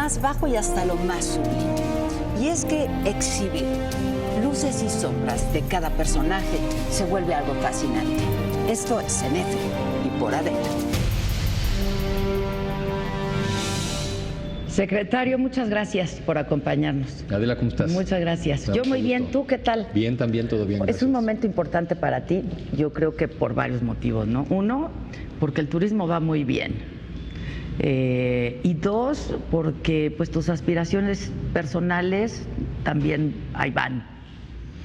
más bajo y hasta lo más sublime. Y es que exhibir luces y sombras de cada personaje se vuelve algo fascinante. Esto es Cinéfilo y por Adela. Secretario, muchas gracias por acompañarnos. Adela, ¿cómo estás? Muchas gracias. Yo muy bien, ¿tú qué tal? Bien, también, todo bien. Gracias. Es un momento importante para ti, yo creo que por varios motivos, ¿no? Uno, porque el turismo va muy bien. Y dos, porque pues tus aspiraciones personales también ahí van,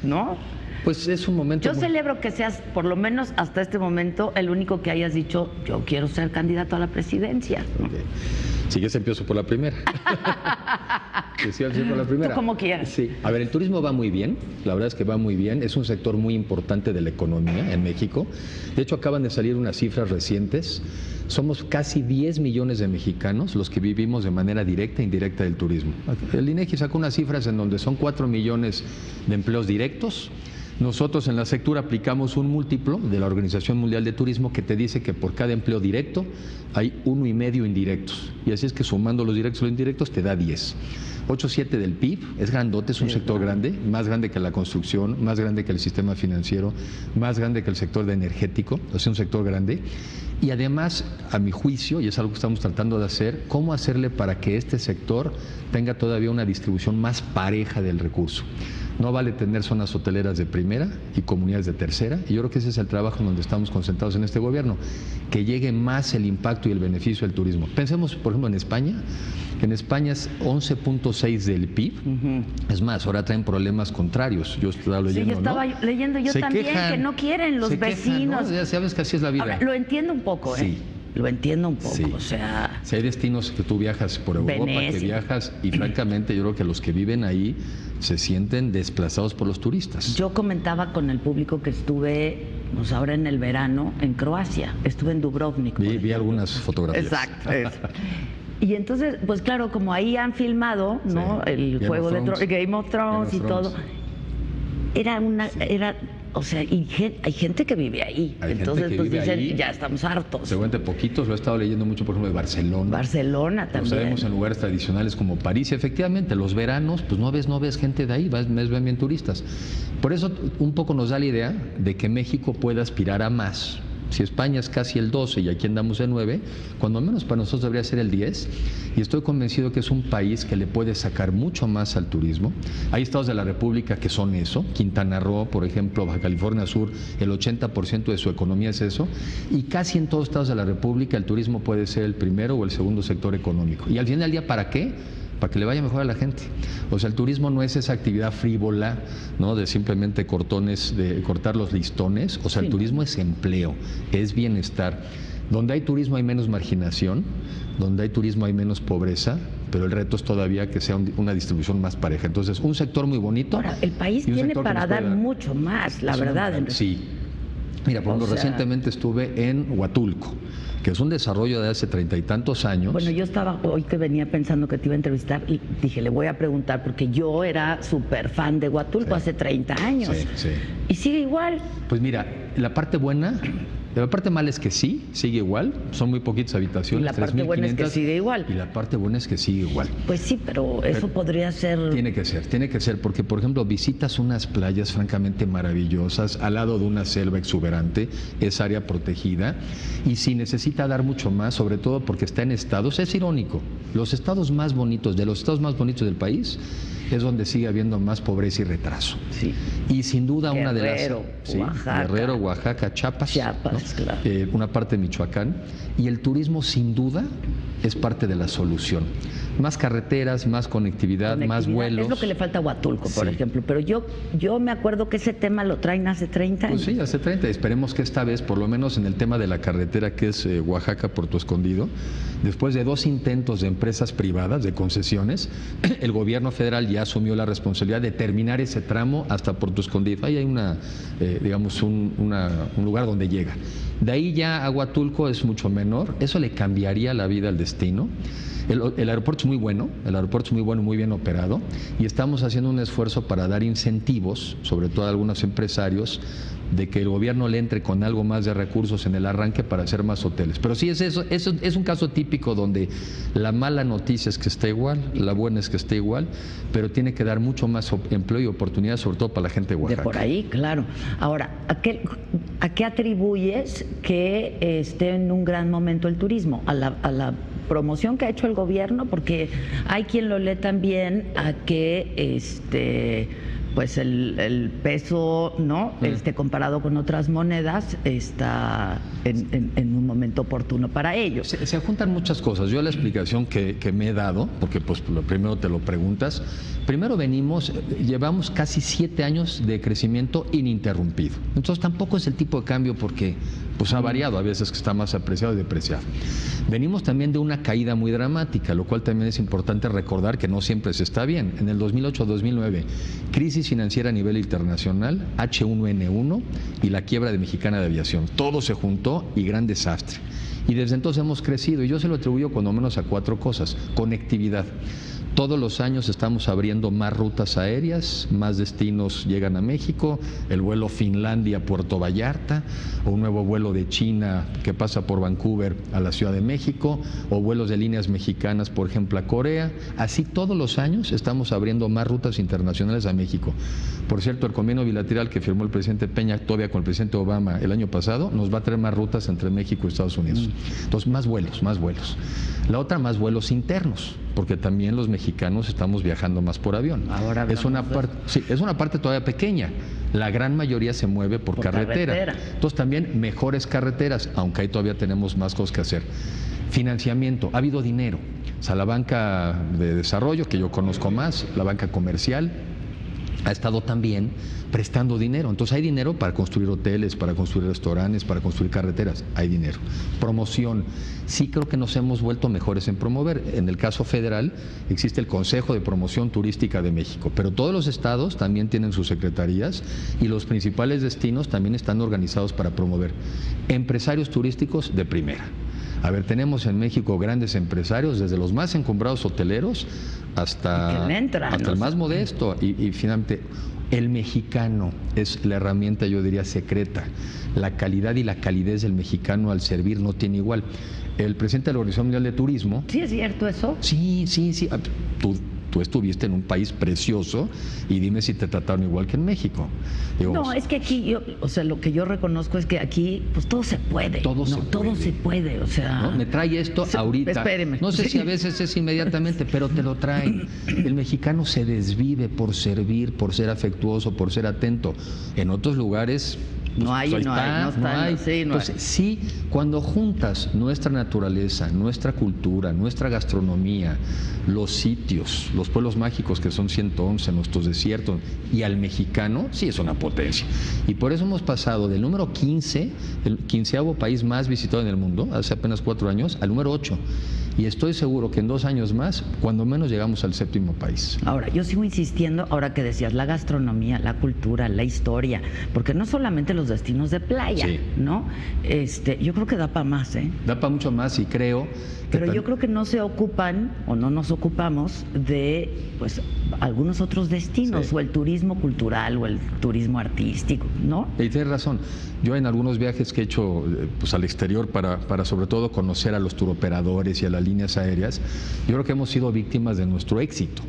¿no? Pues es un momento. Yo celebro que seas, por lo menos hasta este momento, el único que hayas dicho, yo quiero ser candidato a la presidencia, ¿no? Okay. Si quieres empiezo por la primera. Que sí, empiezo por la primera. Tú como quieras. Sí. A ver, el turismo va muy bien, la verdad es que va muy bien, es un sector muy importante de la economía en México. De hecho, acaban de salir unas cifras recientes. Somos casi 10 millones de mexicanos los que vivimos de manera directa e indirecta del turismo. El INEGI sacó unas cifras en donde son 4 millones de empleos directos. Nosotros en la sector aplicamos un múltiplo de la Organización Mundial de Turismo que te dice que por cada empleo directo hay 1,5 indirectos. Y así es que sumando los directos y los indirectos te da 10. 8,7 del PIB, es grandote, es un sector grande, más grande que la construcción, más grande que el sistema financiero, más grande que el sector de energético, o sea, un sector grande. Y además, a mi juicio, y es algo que estamos tratando de hacer, cómo hacerle para que este sector tenga todavía una distribución más pareja del recurso. No vale tener zonas hoteleras de primera y comunidades de tercera, y yo creo que ese es el trabajo en donde estamos concentrados en este gobierno, que llegue más el impacto y el beneficio del turismo. Pensemos, por ejemplo, en España. En España es 11.6 del PIB. Es más, ahora traen problemas contrarios. Yo estaba leyendo, sí, yo estaba leyendo yo también, que no quieren los vecinos. ¿No? Ya sabes que así es la vida. Ahora, lo entiendo un poco, sí. Lo entiendo un poco, sí. O sea... Si hay destinos que tú viajas por Europa, Venecia. que viajas, y francamente yo creo que los que viven ahí se sienten desplazados por los turistas. Yo comentaba con el público que estuve, pues ahora en el verano, en Croacia. Estuve en Dubrovnik. Vi algunas fotografías. Exacto. Y entonces, pues claro, como ahí han filmado, ¿no? Sí. El juego de Game of Thrones y todo. O sea, y hay gente que vive ahí. Entonces, pues dicen, ahí, ya estamos hartos. Seguramente poquitos, lo he estado leyendo mucho, por ejemplo, de Barcelona. Barcelona también. Lo sabemos en lugares tradicionales como París. Y efectivamente, los veranos, pues no ves gente de ahí, ven bien turistas. Por eso, un poco nos da la idea de que México pueda aspirar a más. Si España es casi el 12 y aquí andamos en 9, cuando menos para nosotros debería ser el 10, y estoy convencido que es un país que le puede sacar mucho más al turismo. Hay estados de la República que son eso, Quintana Roo, por ejemplo, Baja California Sur, el 80% de su economía es eso, y casi en todos estados de la República el turismo puede ser el primero o el segundo sector económico. Y al final del día, ¿para qué? Para que le vaya mejor a la gente. O sea, el turismo no es esa actividad frívola, ¿no? De simplemente de cortar los listones. O sea, el turismo es empleo, es bienestar. Donde hay turismo hay menos marginación, donde hay turismo hay menos pobreza, pero el reto es todavía que sea una distribución más pareja. Entonces, un sector muy bonito. Ahora, el país tiene para dar mucho más, la verdad. Sí. Mira, por ejemplo, recientemente estuve en Huatulco, que es un desarrollo de hace 30 y tantos años. Bueno, yo estaba hoy que venía pensando que te iba a entrevistar y dije, le voy a preguntar, porque yo era súper fan de Huatulco hace 30 años. Sí. ¿Y sigue igual? Pues mira, la parte buena... La parte mala es que sí, sigue igual, son muy poquitas habitaciones. Y la parte buena es que sigue igual. Y la parte buena es que sigue igual. Pues sí, pero eso podría ser... Tiene que ser, porque por ejemplo visitas unas playas francamente maravillosas, al lado de una selva exuberante, es área protegida, y si necesita dar mucho más, sobre todo porque está en estados, es irónico, los estados más bonitos del país, es donde sigue habiendo más pobreza y retraso. Sí. Y sin duda Guerrero, una de las... Oaxaca. Guerrero, Oaxaca, Chiapas, ¿no? Claro. Una parte de Michoacán. Y el turismo sin duda es parte de la solución. Más carreteras, más conectividad, más vuelos. Es lo que le falta a Huatulco, por ejemplo. Pero yo me acuerdo que ese tema lo traen hace 30 años. Pues sí, hace 30. Esperemos que esta vez, por lo menos en el tema de la carretera que es Oaxaca, Puerto Escondido, después de 2 intentos de empresas privadas, de concesiones, el gobierno federal ya asumió la responsabilidad de terminar ese tramo hasta Puerto Escondido. Ahí hay un lugar donde llega. De ahí ya a Huatulco es mucho menor. Eso le cambiaría la vida al destino. El aeropuerto es muy bueno, muy bien operado, y estamos haciendo un esfuerzo para dar incentivos, sobre todo a algunos empresarios, de que el gobierno le entre con algo más de recursos en el arranque para hacer más hoteles. Pero sí es un caso típico donde la mala noticia es que está igual, la buena es que esté igual, pero tiene que dar mucho más empleo y oportunidades, sobre todo para la gente de Oaxaca. De por ahí, claro. Ahora, ¿a qué atribuyes que esté en un gran momento el turismo? ¿A la promoción que ha hecho el gobierno? Porque hay quien lo lee también a que pues el peso, ¿no? Comparado con otras monedas, está en un momento oportuno para ellos. Se juntan muchas cosas. Yo la explicación que me he dado, porque pues primero te lo preguntas, primero llevamos casi 7 años de crecimiento ininterrumpido. Entonces tampoco es el tipo de cambio porque pues ha variado, a veces que está más apreciado y depreciado. Venimos también de una caída muy dramática, lo cual también es importante recordar que no siempre se está bien. En el 2008-2009, crisis financiera a nivel internacional, H1N1 y la quiebra de Mexicana de Aviación. Todo se juntó y gran desastre. Y desde entonces hemos crecido, y yo se lo atribuyo cuando menos a 4 cosas. Conectividad. Todos los años estamos abriendo más rutas aéreas, más destinos llegan a México, el vuelo Finlandia-Puerto Vallarta, o un nuevo vuelo de China que pasa por Vancouver a la Ciudad de México, o vuelos de líneas mexicanas, por ejemplo, a Corea. Así todos los años estamos abriendo más rutas internacionales a México. Por cierto, el convenio bilateral que firmó el presidente Peña todavía con el presidente Obama el año pasado nos va a traer más rutas entre México y Estados Unidos. Entonces, más vuelos, más vuelos. La otra, más vuelos internos, porque también los mexicanos estamos viajando más por avión. Ahora es una parte todavía pequeña. La gran mayoría se mueve por carretera. Entonces también mejores carreteras, aunque ahí todavía tenemos más cosas que hacer. Financiamiento, ha habido dinero. O sea, la banca de desarrollo, que yo conozco más, la banca comercial, ha estado también prestando dinero. Entonces hay dinero para construir hoteles, para construir restaurantes, para construir carreteras. Hay dinero. Promoción. Sí creo que nos hemos vuelto mejores en promover. En el caso federal existe el Consejo de Promoción Turística de México, pero todos los estados también tienen sus secretarías y los principales destinos también están organizados para promover. Empresarios turísticos de primera. A ver, tenemos en México grandes empresarios, desde los más encumbrados hoteleros hasta el más modesto. Y finalmente, el mexicano es la herramienta, yo diría, secreta. La calidad y la calidez del mexicano al servir no tiene igual. El presidente de la Organización Mundial de Turismo... ¿Sí es cierto eso? Sí. Tú estuviste en un país precioso y dime si te trataron igual que en México. Digo, no, es que aquí, lo que yo reconozco es que aquí, pues todo se puede. Todo se puede, o sea... ¿no? Me trae esto ahorita. Espéreme. No sé si a veces es inmediatamente, pero te lo traen. El mexicano se desvive por servir, por ser afectuoso, por ser atento. En otros lugares... No hay. Entonces, sí, cuando juntas nuestra naturaleza, nuestra cultura, nuestra gastronomía, los sitios, los pueblos mágicos que son 111, nuestros desiertos, y al mexicano, sí es una potencia. Y por eso hemos pasado del número 15, el 15º país más visitado en el mundo, hace apenas 4 años, al número 8. Y estoy seguro que en 2 años más, cuando menos llegamos al 7º país. Ahora, yo sigo insistiendo, ahora que decías, la gastronomía, la cultura, la historia, porque no solamente los destinos de playa, sí, ¿no? Yo creo que da para más, ¿eh? Da para mucho más y creo... Pero yo creo que no se ocupan o no nos ocupamos de pues algunos otros destinos, sí, o el turismo cultural o el turismo artístico, ¿no? Y tienes razón. Yo en algunos viajes que he hecho pues al exterior para sobre todo conocer a los turoperadores y a las líneas aéreas, yo creo que hemos sido víctimas de nuestro éxito.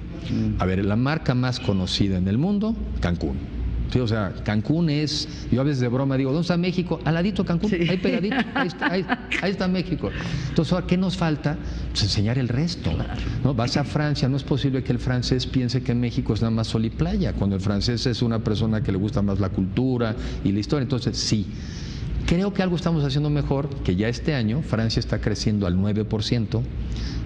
A ver, la marca más conocida en el mundo, Cancún. Sí, o sea, Cancún es, yo a veces de broma digo, ¿dónde está México? Al ladito Cancún, sí, ahí pegadito, ahí está México. Entonces, ¿qué nos falta? Pues enseñar el resto, ¿no? Vas a Francia, no es posible que el francés piense que México es nada más sol y playa, cuando el francés es una persona que le gusta más la cultura y la historia. Entonces, sí, creo que algo estamos haciendo mejor, que ya este año Francia está creciendo al 9%,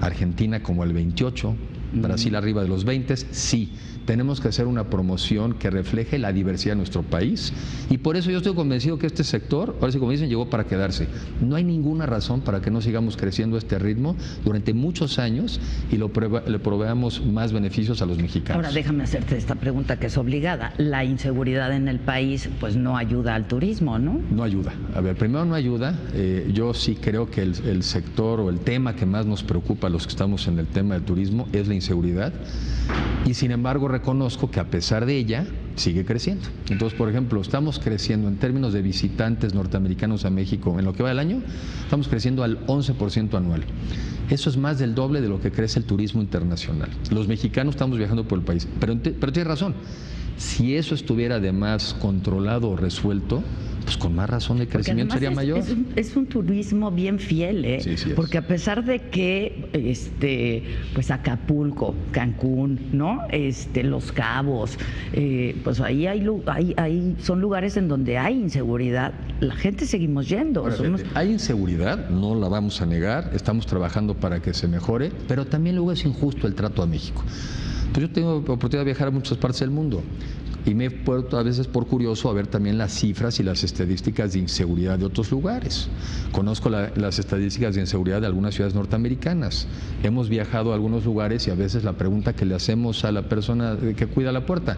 Argentina como al 28%, Brasil arriba de los 20, sí. Tenemos que hacer una promoción que refleje la diversidad de nuestro país y por eso yo estoy convencido que este sector, ahora sí como dicen, llegó para quedarse. No hay ninguna razón para que no sigamos creciendo a este ritmo durante muchos años y le proveamos más beneficios a los mexicanos. Ahora déjame hacerte esta pregunta que es obligada. La inseguridad en el país pues no ayuda al turismo, ¿no? No ayuda. A ver, primero no ayuda. Yo sí creo que el sector o el tema que más nos preocupa a los que estamos en el tema del turismo es la inseguridad y sin embargo reconozco que a pesar de ella sigue creciendo. Entonces, por ejemplo, estamos creciendo en términos de visitantes norteamericanos a México en lo que va del año, estamos creciendo al 11% anual. Eso es más del doble de lo que crece el turismo internacional. Los mexicanos estamos viajando por el país, pero tienes razón. Si eso estuviera además controlado o resuelto, pues con más razón el crecimiento sería mayor. Es un turismo bien fiel, ¿eh? Sí, porque a pesar de que pues Acapulco, Cancún, ¿no? Los Cabos, pues ahí son lugares en donde hay inseguridad. La gente seguimos yendo. Ahora, hay inseguridad, no la vamos a negar, estamos trabajando para que se mejore, pero también luego es injusto el trato a México. Pues yo tengo oportunidad de viajar a muchas partes del mundo y me he puesto a veces por curioso a ver también las cifras y las estadísticas de inseguridad de otros lugares. Conozco las estadísticas de inseguridad de algunas ciudades norteamericanas. Hemos viajado a algunos lugares y a veces la pregunta que le hacemos a la persona que cuida la puerta: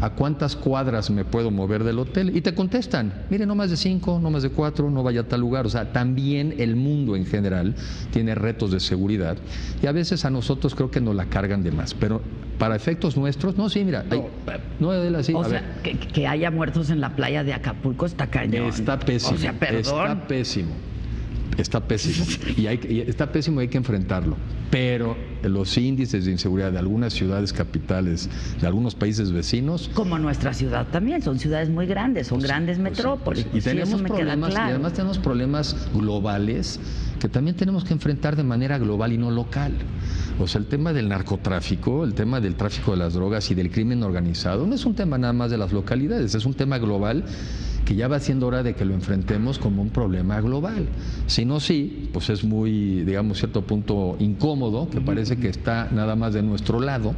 ¿a cuántas cuadras me puedo mover del hotel? Y te contestan, mire, no más de 5, no más de 4, no vaya a tal lugar. O sea, también el mundo en general tiene retos de seguridad y a veces a nosotros creo que nos la cargan de más. Pero para efectos nuestros, no, sí, mira, sí, o sea, que haya muertos en la playa de Acapulco está cañón. Está pésimo. O sea, perdón. Está pésimo. Está pésimo. Está pésimo y hay que enfrentarlo. Pero los índices de inseguridad de algunas ciudades capitales, de algunos países vecinos. Como nuestra ciudad también, son ciudades muy grandes, son grandes metrópolis. Y tenemos problemas, y además tenemos problemas globales que también tenemos que enfrentar de manera global y no local. O sea, el tema del narcotráfico, el tema del tráfico de las drogas y del crimen organizado no es un tema nada más de las localidades, es un tema global que ya va siendo hora de que lo enfrentemos como un problema global. Si no, sí, pues es muy, digamos, cierto punto incómodo, que parece que está nada más de nuestro lado,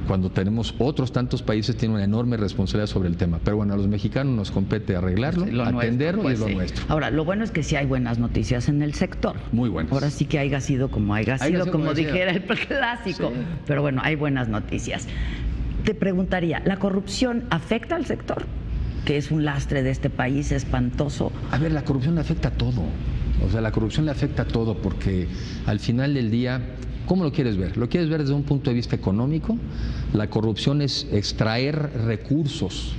cuando tenemos otros tantos países que tienen una enorme responsabilidad sobre el tema. Pero bueno, a los mexicanos nos compete arreglarlo, atenderlo, pues, y es lo nuestro. Ahora, lo bueno es que sí hay buenas noticias en el sector. Muy buenas. Ahora sí que haya sido como haya sido, como dijera el clásico. Sí. Pero bueno, hay buenas noticias. Te preguntaría, ¿la corrupción afecta al sector? Que es un lastre de este país espantoso. A ver, la corrupción le afecta a todo. O sea, la corrupción le afecta a todo porque al final del día, ¿cómo lo quieres ver? ¿Lo quieres ver desde un punto de vista económico? La corrupción es extraer recursos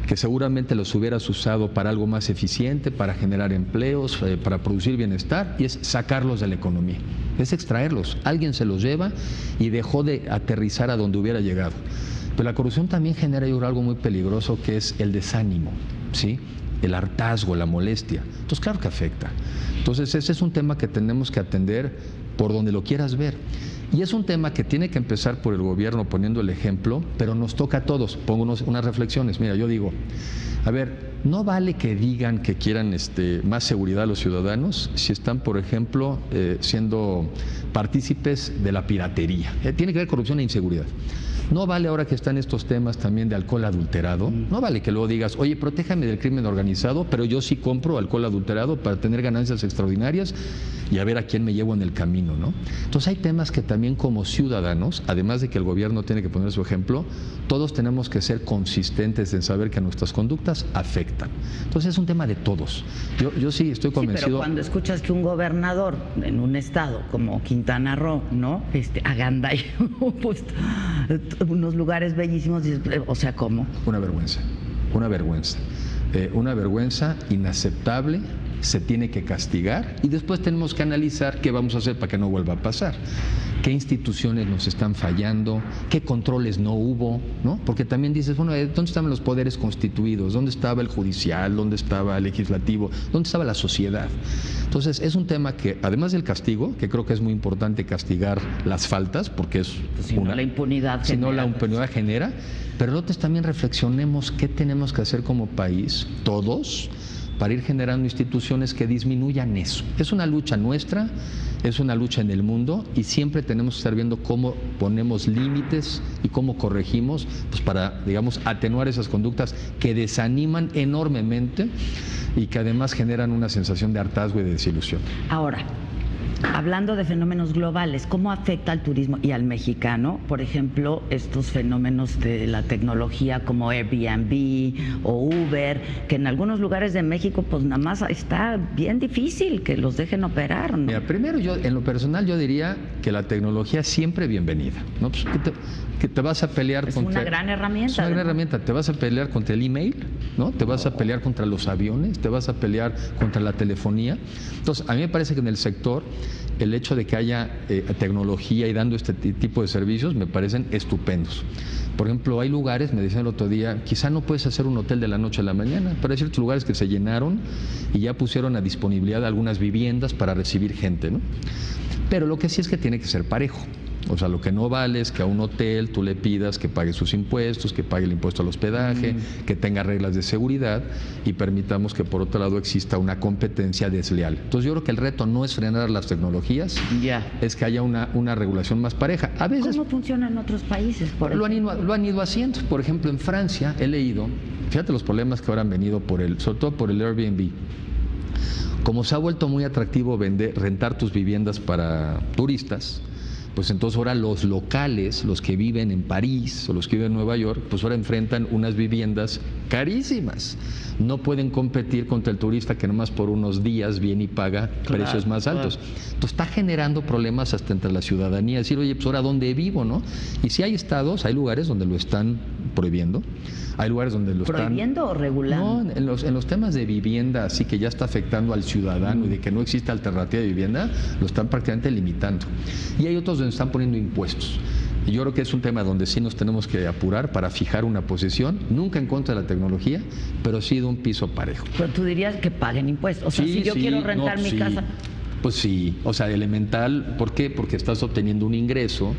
que seguramente los hubieras usado para algo más eficiente, para generar empleos, para producir bienestar, y es sacarlos de la economía. Es extraerlos. Alguien se los lleva y dejó de aterrizar a donde hubiera llegado. Pero la corrupción también genera algo muy peligroso, que es el desánimo, ¿sí? El hartazgo, la molestia. Entonces, claro que afecta. Entonces, ese es un tema que tenemos que atender por donde lo quieras ver. Y es un tema que tiene que empezar por el gobierno poniendo el ejemplo, pero nos toca a todos. Pongo unas reflexiones. Mira, yo digo, a ver, no vale que digan que quieran más seguridad a los ciudadanos si están, por ejemplo, siendo partícipes de la piratería. Tiene que haber corrupción e inseguridad. No vale ahora que están estos temas también de alcohol adulterado, no vale que luego digas, oye, protéjame del crimen organizado, pero yo sí compro alcohol adulterado para tener ganancias extraordinarias y a ver a quién me llevo en el camino, ¿no? Entonces hay temas que también como ciudadanos, además de que el gobierno tiene que poner su ejemplo, todos tenemos que ser consistentes en saber que nuestras conductas afectan. Entonces es un tema de todos. Yo sí estoy convencido. Sí, pero cuando escuchas que un gobernador en un estado como Quintana Roo, ¿no? Aganda y pues, unos lugares bellísimos, o sea, ¿cómo? Una vergüenza, una vergüenza. Una vergüenza inaceptable, se tiene que castigar y después tenemos que analizar qué vamos a hacer para que no vuelva a pasar. ¿Qué instituciones nos están fallando? ¿Qué controles no hubo? ¿No? Porque también dices, bueno, ¿dónde estaban los poderes constituidos? ¿Dónde estaba el judicial? ¿Dónde estaba el legislativo? ¿Dónde estaba la sociedad? Entonces, es un tema que, además del castigo, que creo que es muy importante castigar las faltas, porque es la impunidad genera. Si no, la impunidad genera. Pero entonces también reflexionemos qué tenemos que hacer como país, todos, para ir generando instituciones que disminuyan eso. Es una lucha nuestra, es una lucha en el mundo y siempre tenemos que estar viendo cómo ponemos límites y cómo corregimos, pues para, digamos, atenuar esas conductas que desaniman enormemente y que además generan una sensación de hartazgo y de desilusión. Ahora, hablando de fenómenos globales, ¿cómo afecta al turismo y al mexicano, por ejemplo, estos fenómenos de la tecnología como Airbnb o Uber, que en algunos lugares de México pues nada más está bien difícil que los dejen operar, ¿no? Mira, primero yo, en lo personal, yo diría que la tecnología siempre bienvenida, ¿no? Pues, que te vas a pelear contra... Es una gran herramienta. Es una gran herramienta. Te vas a pelear contra el email, ¿no? Te vas a pelear contra los aviones, te vas a pelear contra la telefonía. Entonces, a mí me parece que en el sector el hecho de que haya tecnología y dando este tipo de servicios me parecen estupendos. Por ejemplo, hay lugares, me decían el otro día, quizá no puedes hacer un hotel de la noche a la mañana, pero hay ciertos lugares que se llenaron y ya pusieron a disponibilidad algunas viviendas para recibir gente, ¿no? Pero lo que sí es que tiene que ser parejo. O sea, lo que no vale es que a un hotel tú le pidas que pague sus impuestos, que pague el impuesto al hospedaje, que tenga reglas de seguridad y permitamos que por otro lado exista una competencia desleal. Entonces yo creo que el reto no es frenar las tecnologías, es que haya una regulación más pareja. A veces, ¿cómo funciona en otros países? Lo han ido haciendo. Por ejemplo, en Francia he leído, fíjate los problemas que ahora han venido sobre todo por el Airbnb. Como se ha vuelto muy atractivo rentar tus viviendas para turistas, pues entonces ahora los locales, los que viven en París o los que viven en Nueva York, pues ahora enfrentan unas viviendas carísimas. No pueden competir contra el turista que nomás por unos días viene y paga precios más altos. Entonces está generando problemas hasta entre la ciudadanía. Decir, oye, pues ahora ¿dónde vivo, no? Y si hay estados, hay lugares donde lo están prohibiendo. Hay lugares donde lo están... ¿Prohibiendo o regulando? No, en los temas de vivienda, así que ya está afectando al ciudadano y de que no existe alternativa de vivienda, lo están prácticamente limitando. Y hay otros donde están poniendo impuestos. Y yo creo que es un tema donde sí nos tenemos que apurar para fijar una posición, nunca en contra de la tecnología, pero sí de un piso parejo. Pero tú dirías que paguen impuestos. O sea, si yo quiero rentar mi casa... Pues sí, o sea, elemental. ¿Por qué? Porque estás obteniendo un ingreso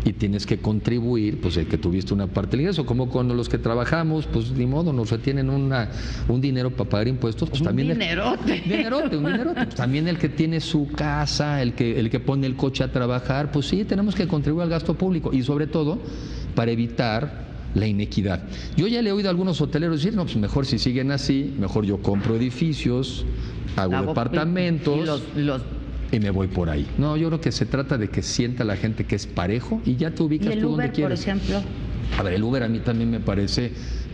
y tienes que contribuir, pues el que tuviste una parte del ingreso, como cuando los que trabajamos, pues ni modo, nos retienen un dinero para pagar impuestos, pues también un dinerote, pues también el que tiene su casa, el que pone el coche a trabajar, pues sí, tenemos que contribuir al gasto público y sobre todo para evitar la inequidad. Yo ya le he oído a algunos hoteleros decir, no, pues mejor si siguen así, mejor yo compro edificios, hago departamentos y me voy por ahí. No, yo creo que se trata de que sienta la gente que es parejo y ya te ubicas tú donde quieres. ¿Y el Uber, por ejemplo? A ver, el Uber a mí también me parece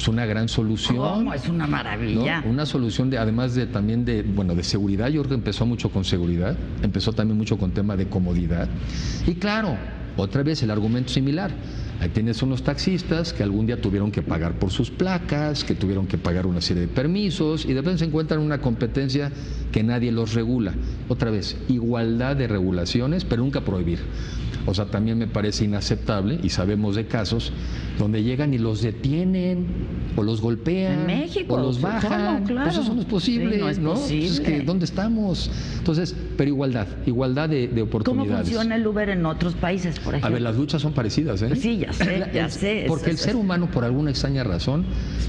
una gran solución. ¿Cómo? Es una maravilla. ¿No? Una solución además de seguridad. Yo creo que empezó mucho con seguridad, empezó también mucho con tema de comodidad. Y claro, otra vez el argumento similar. Ahí tienes unos taxistas que algún día tuvieron que pagar por sus placas, que tuvieron que pagar una serie de permisos y de repente se encuentran en una competencia que nadie los regula. Otra vez, igualdad de regulaciones, pero nunca prohibir. O sea, también me parece inaceptable, y sabemos de casos donde llegan y los detienen, o los golpean, en México, o los bajan. Claro. Pues eso no es posible, sí, no es posible. Es que, ¿dónde estamos? Entonces, pero igualdad de oportunidades. ¿Cómo funciona el Uber en otros países, por ejemplo? A ver, las luchas son parecidas, ¿eh? Sí, ya sé. Porque el ser humano, por alguna extraña razón,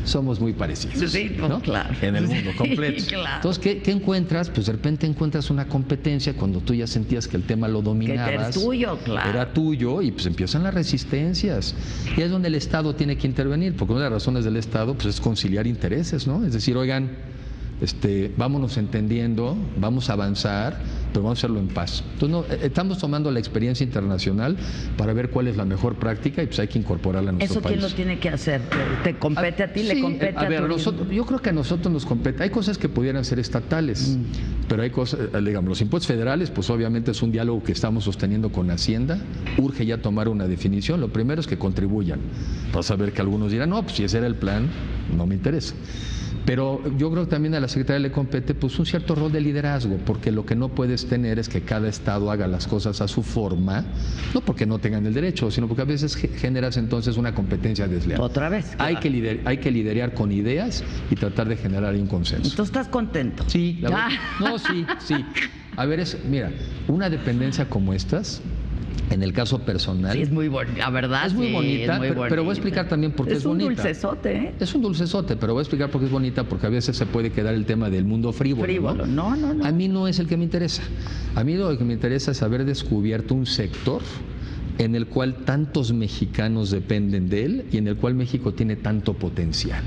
somos muy parecidos. Sí, ¿no? Claro. En el mundo completo. Sí, claro. Entonces, ¿qué encuentras? Pues de repente encuentras una competencia cuando tú ya sentías que el tema lo dominabas. Que era tuyo, claro. Era tuyo y pues empiezan las resistencias. Y es donde el Estado tiene que intervenir, porque una de las razones del Estado pues es conciliar intereses, ¿no? Es decir, oigan, vámonos entendiendo, vamos a avanzar, pero vamos a hacerlo en paz. Entonces, estamos tomando la experiencia internacional para ver cuál es la mejor práctica y pues hay que incorporarla a nuestro país. ¿Eso quién lo tiene que hacer? ¿Te compete a ti? Sí, ¿le compete a ver, yo creo que a nosotros nos compete. Hay cosas que pudieran ser estatales, pero hay cosas, digamos, los impuestos federales, pues obviamente es un diálogo que estamos sosteniendo con Hacienda. Urge ya tomar una definición. Lo primero es que contribuyan. Vas a ver que algunos dirán, no, pues si ese era el plan, no me interesa. Pero yo creo que también a la Secretaría le compete pues un cierto rol de liderazgo, porque lo que no puedes tener es que cada estado haga las cosas a su forma, no porque no tengan el derecho, sino porque a veces generas entonces una competencia desleal. Otra vez. Claro. Hay que liderar con ideas y tratar de generar ahí un consenso. ¿Tú estás contento? Sí, la verdad. No, sí. A ver, mira, una dependencia como estas En el caso personal... Sí, es muy bonita, la verdad. Es muy bonita, es muy pero voy a explicar también por qué es bonita. Es un dulcesote, ¿eh? Es un dulcesote, pero voy a explicar por qué es bonita, porque a veces se puede quedar el tema del mundo frívolo. Frívolo, no. A mí no es el que me interesa. A mí lo que me interesa es haber descubierto un sector en el cual tantos mexicanos dependen de él y en el cual México tiene tanto potencial.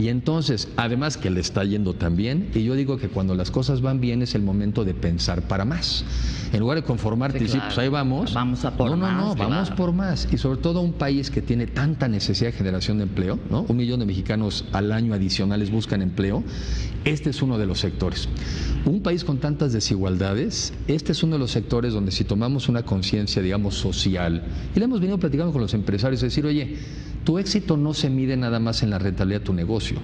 Y entonces, además que le está yendo tan bien, y yo digo que cuando las cosas van bien es el momento de pensar para más. En lugar de conformarte y decir, pues ahí vamos. Vamos a por más. No, vamos por más. Y sobre todo un país que tiene tanta necesidad de generación de empleo, ¿no? 1 millón de mexicanos al año adicionales buscan empleo. Este es uno de los sectores. Un país con tantas desigualdades, este es uno de los sectores donde si tomamos una conciencia, digamos, social, y le hemos venido platicando con los empresarios, es decir, oye, tu éxito no se mide nada más en la rentabilidad de tu negocio.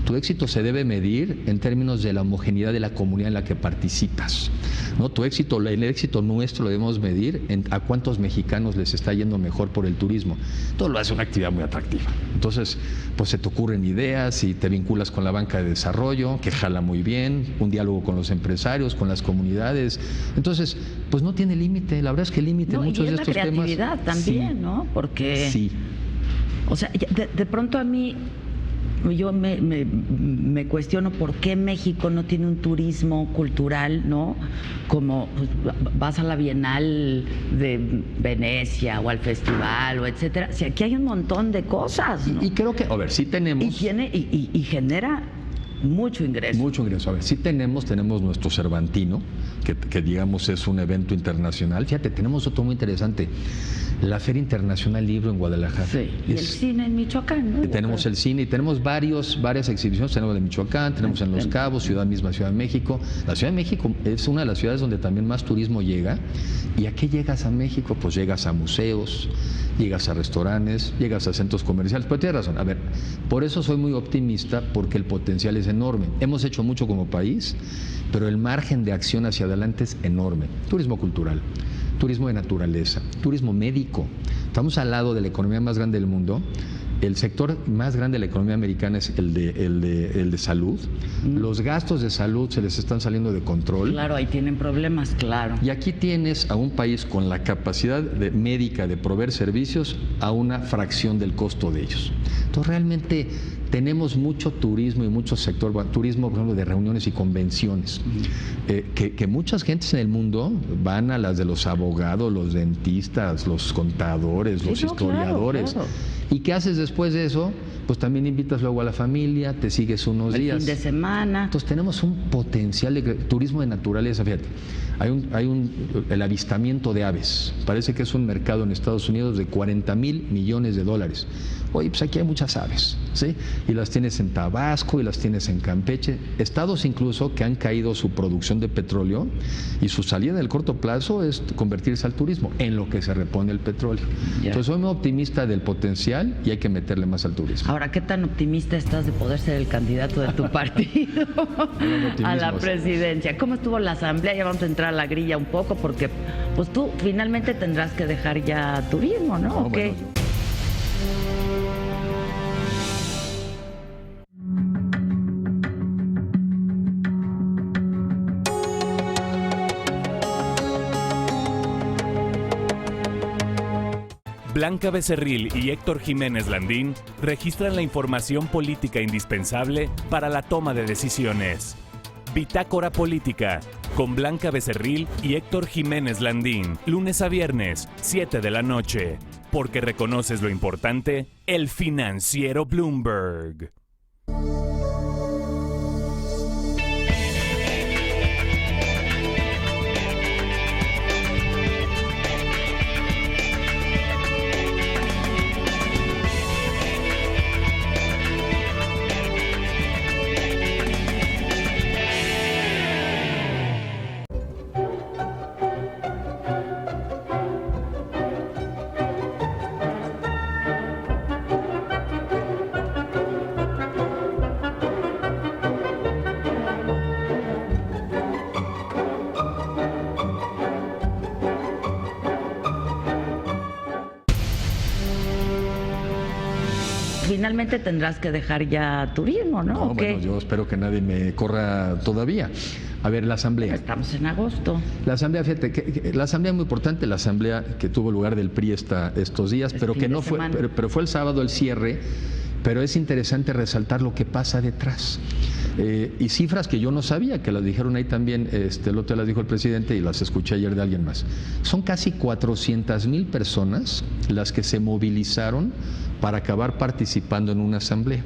Tu éxito se debe medir en términos de la homogeneidad de la comunidad en la que participas, ¿no? Tu éxito, el éxito nuestro lo debemos medir en a cuántos mexicanos les está yendo mejor por el turismo. Todo lo hace una actividad muy atractiva. Entonces, pues se te ocurren ideas y te vinculas con la banca de desarrollo, que jala muy bien, un diálogo con los empresarios, con las comunidades. Entonces, pues no tiene límite. La verdad es que el límite en muchos de estos temas. Y la creatividad también, sí, ¿no? Porque, sí. O sea, de pronto a mí... Yo me cuestiono por qué México no tiene un turismo cultural, ¿no? Como pues, vas a la Bienal de Venecia o al festival o etcétera. Si aquí hay un montón de cosas, ¿no? Y creo que, a ver, sí tenemos... Y genera mucho ingreso. Mucho ingreso. A ver, sí tenemos nuestro Cervantino, que digamos es un evento internacional. Fíjate, tenemos otro muy interesante. La Feria Internacional Libro en Guadalajara. Sí. Y el cine en Michoacán, ¿no? Tenemos el cine y tenemos varias exhibiciones. Tenemos de Michoacán, tenemos en Los Cabos, Ciudad de México. La Ciudad de México es una de las ciudades donde también más turismo llega. ¿Y a qué llegas a México? Pues llegas a museos, llegas a restaurantes, llegas a centros comerciales. Pero tienes razón. A ver, por eso soy muy optimista, porque el potencial es enorme. Hemos hecho mucho como país, pero el margen de acción hacia adelante es enorme. Turismo cultural, turismo de naturaleza, turismo médico. Estamos al lado de la economía más grande del mundo. El sector más grande de la economía americana es el de salud. Los gastos de salud se les están saliendo de control. Claro, ahí tienen problemas, claro. Y aquí tienes a un país con la capacidad médica de proveer servicios a una fracción del costo de ellos. Entonces realmente tenemos mucho turismo y mucho sector, turismo por ejemplo de reuniones y convenciones, que muchas gentes en el mundo van a las de los abogados, los dentistas, los contadores, los historiadores. Claro. ¿Y qué haces después de eso? Pues también invitas luego a la familia, te sigues unos días. El fin de semana. Entonces tenemos un potencial de turismo de naturaleza, fíjate. El avistamiento de aves. Parece que es un mercado en Estados Unidos de $40,000 millones. Oye, pues aquí hay muchas aves, ¿sí? Y las tienes en Tabasco y las tienes en Campeche. Estados incluso que han caído su producción de petróleo y su salida en el corto plazo es convertirse al turismo, en lo que se repone el petróleo. Yeah. Entonces soy muy optimista del potencial y hay que meterle más al turismo. Ahora, ¿qué tan optimista estás de poder ser el candidato de tu partido a la presidencia? ¿Cómo estuvo la asamblea? Ya vamos a entrar a la grilla un poco porque pues tú finalmente tendrás que dejar ya turismo, ¿no? ¿O qué? Bueno, Blanca Becerril y Héctor Jiménez Landín registran la información política indispensable para la toma de decisiones. Bitácora Política, con Blanca Becerril y Héctor Jiménez Landín, lunes a viernes, 7 de la noche. Porque reconoces lo importante, El Financiero Bloomberg. finalmente tendrás que dejar ya turismo, ¿no? No, bueno, yo espero que nadie me corra todavía. A ver, la asamblea. Estamos en agosto. La asamblea, fíjate, la asamblea es muy importante, la asamblea que tuvo lugar del PRI estos días, pero que no fue, pero fue el sábado el cierre, pero es interesante resaltar lo que pasa detrás. Y cifras que yo no sabía, que las dijeron ahí también, el otro las dijo el presidente y las escuché ayer de alguien más. Son casi 400,000 personas las que se movilizaron para acabar participando en una asamblea.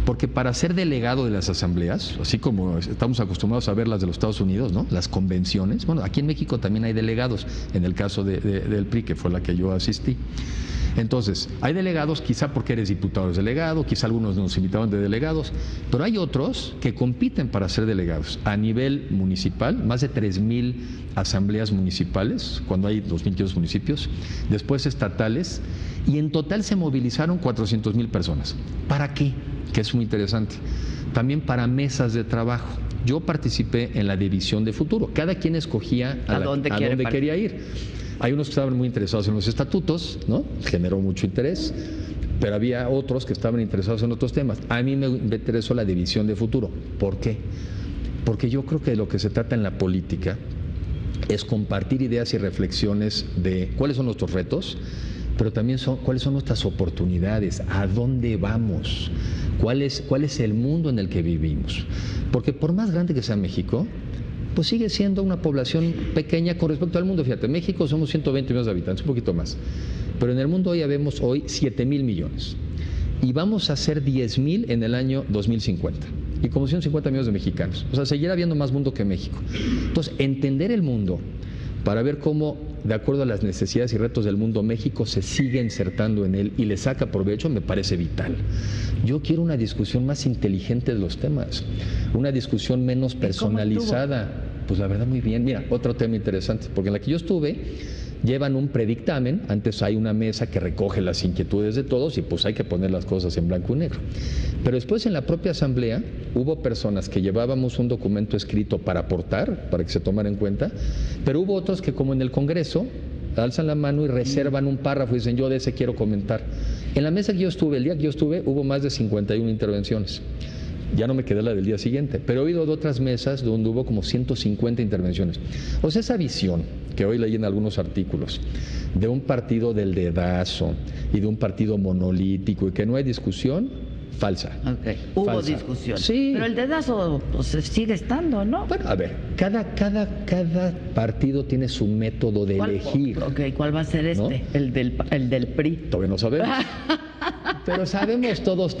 Porque para ser delegado de las asambleas, así como estamos acostumbrados a ver las de los Estados Unidos, ¿no? Las convenciones, bueno, aquí en México también hay delegados, en el caso del PRI, que fue la que yo asistí. Entonces, hay delegados, quizá porque eres diputado eres delegado, quizá algunos nos invitaban de delegados, pero hay otros que compiten para ser delegados a nivel municipal, más de 3,000 asambleas municipales, cuando hay 2,500 municipios, después estatales, y en total se movilizaron 400,000 personas. ¿Para qué? Que es muy interesante. También para mesas de trabajo. Yo participé en la división de futuro. Cada quien escogía a dónde quería ir. Hay unos que estaban muy interesados en los estatutos, ¿no? Generó mucho interés, pero había otros que estaban interesados en otros temas. A mí me interesó la división de futuro. ¿Por qué? Porque yo creo que de lo que se trata en la política es compartir ideas y reflexiones de cuáles son nuestros retos, pero también cuáles son nuestras oportunidades, a dónde vamos, cuál es el mundo en el que vivimos. Porque por más grande que sea México, pues sigue siendo una población pequeña con respecto al mundo. Fíjate, México somos 120 millones de habitantes, un poquito más, pero en el mundo ya vemos hoy 7,000 millones y vamos a ser 10,000 en el año 2050. Y como 150 millones de mexicanos, o sea, seguirá habiendo más mundo que México. Entonces, entender el mundo para ver cómo, de acuerdo a las necesidades y retos del mundo, México se sigue insertando en él y le saca provecho, me parece vital. Yo quiero una discusión más inteligente de los temas, una discusión menos personalizada. Pues la verdad muy bien. Mira, otro tema interesante, porque en la que yo estuve llevan un predictamen, antes hay una mesa que recoge las inquietudes de todos y pues hay que poner las cosas en blanco y negro. Pero después en la propia asamblea hubo personas que llevábamos un documento escrito para aportar, para que se tomara en cuenta, pero hubo otros que, como en el Congreso, alzan la mano y reservan un párrafo y dicen, yo de ese quiero comentar. En la mesa que yo estuve, el día que yo estuve, hubo más de 51 intervenciones. Ya no me quedé la del día siguiente, pero he oído de otras mesas donde hubo como 150 intervenciones. O sea, esa visión que hoy leí en algunos artículos de un partido del dedazo y de un partido monolítico y que no hay discusión, falsa. Okay. Hubo discusión. Sí. Pero el dedazo pues, sigue estando, ¿no? Bueno, a ver, cada partido tiene su método de elegir. ¿Cuál va a ser este? ¿No? El del PRI. Todavía no sabemos. Pero sabemos todos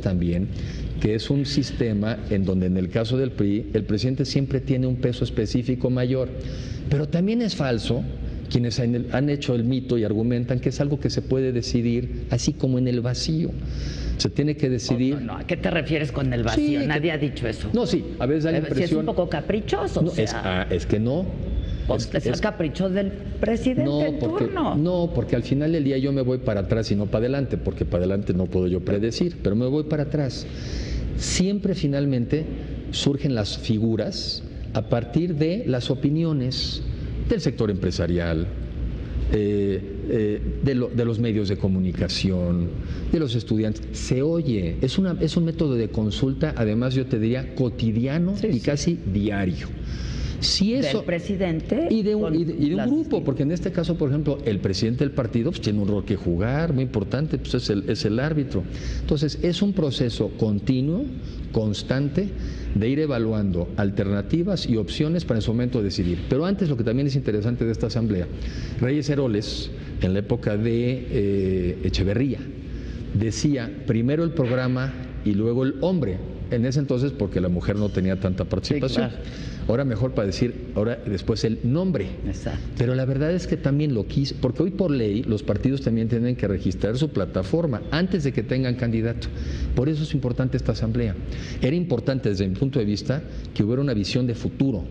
también que es un sistema en donde en el caso del PRI el presidente siempre tiene un peso específico mayor. Pero también es falso quienes han hecho el mito y argumentan que es algo que se puede decidir así como en el vacío. Se tiene que decidir. No, ¿a qué te refieres con el vacío? Sí, nadie ha dicho eso. No, sí, a veces da la impresión. Si es un poco caprichoso. No, es que no. Es capricho del presidente en turno. No, porque al final del día yo me voy para atrás y no para adelante, porque para adelante no puedo yo predecir, pero me voy para atrás. Siempre finalmente surgen las figuras a partir de las opiniones del sector empresarial, de los medios de comunicación, de los estudiantes. Se oye, es un método de consulta, además yo te diría cotidiano y casi diario. Si eso, del presidente y de un grupo, porque en este caso, por ejemplo, el presidente del partido pues, tiene un rol que jugar muy importante, pues es el árbitro. Entonces, es un proceso continuo, constante, de ir evaluando alternativas y opciones para en su momento decidir. Pero antes, lo que también es interesante de esta asamblea, Reyes Heroles, en la época de Echeverría, decía primero el programa y luego el hombre. En ese entonces, porque la mujer no tenía tanta participación. Sí, claro. Ahora mejor para decir, después el nombre. Exacto. Pero la verdad es que también lo quise, porque hoy por ley los partidos también tienen que registrar su plataforma antes de que tengan candidato. Por eso es importante esta asamblea. Era importante desde mi punto de vista que hubiera una visión de futuro,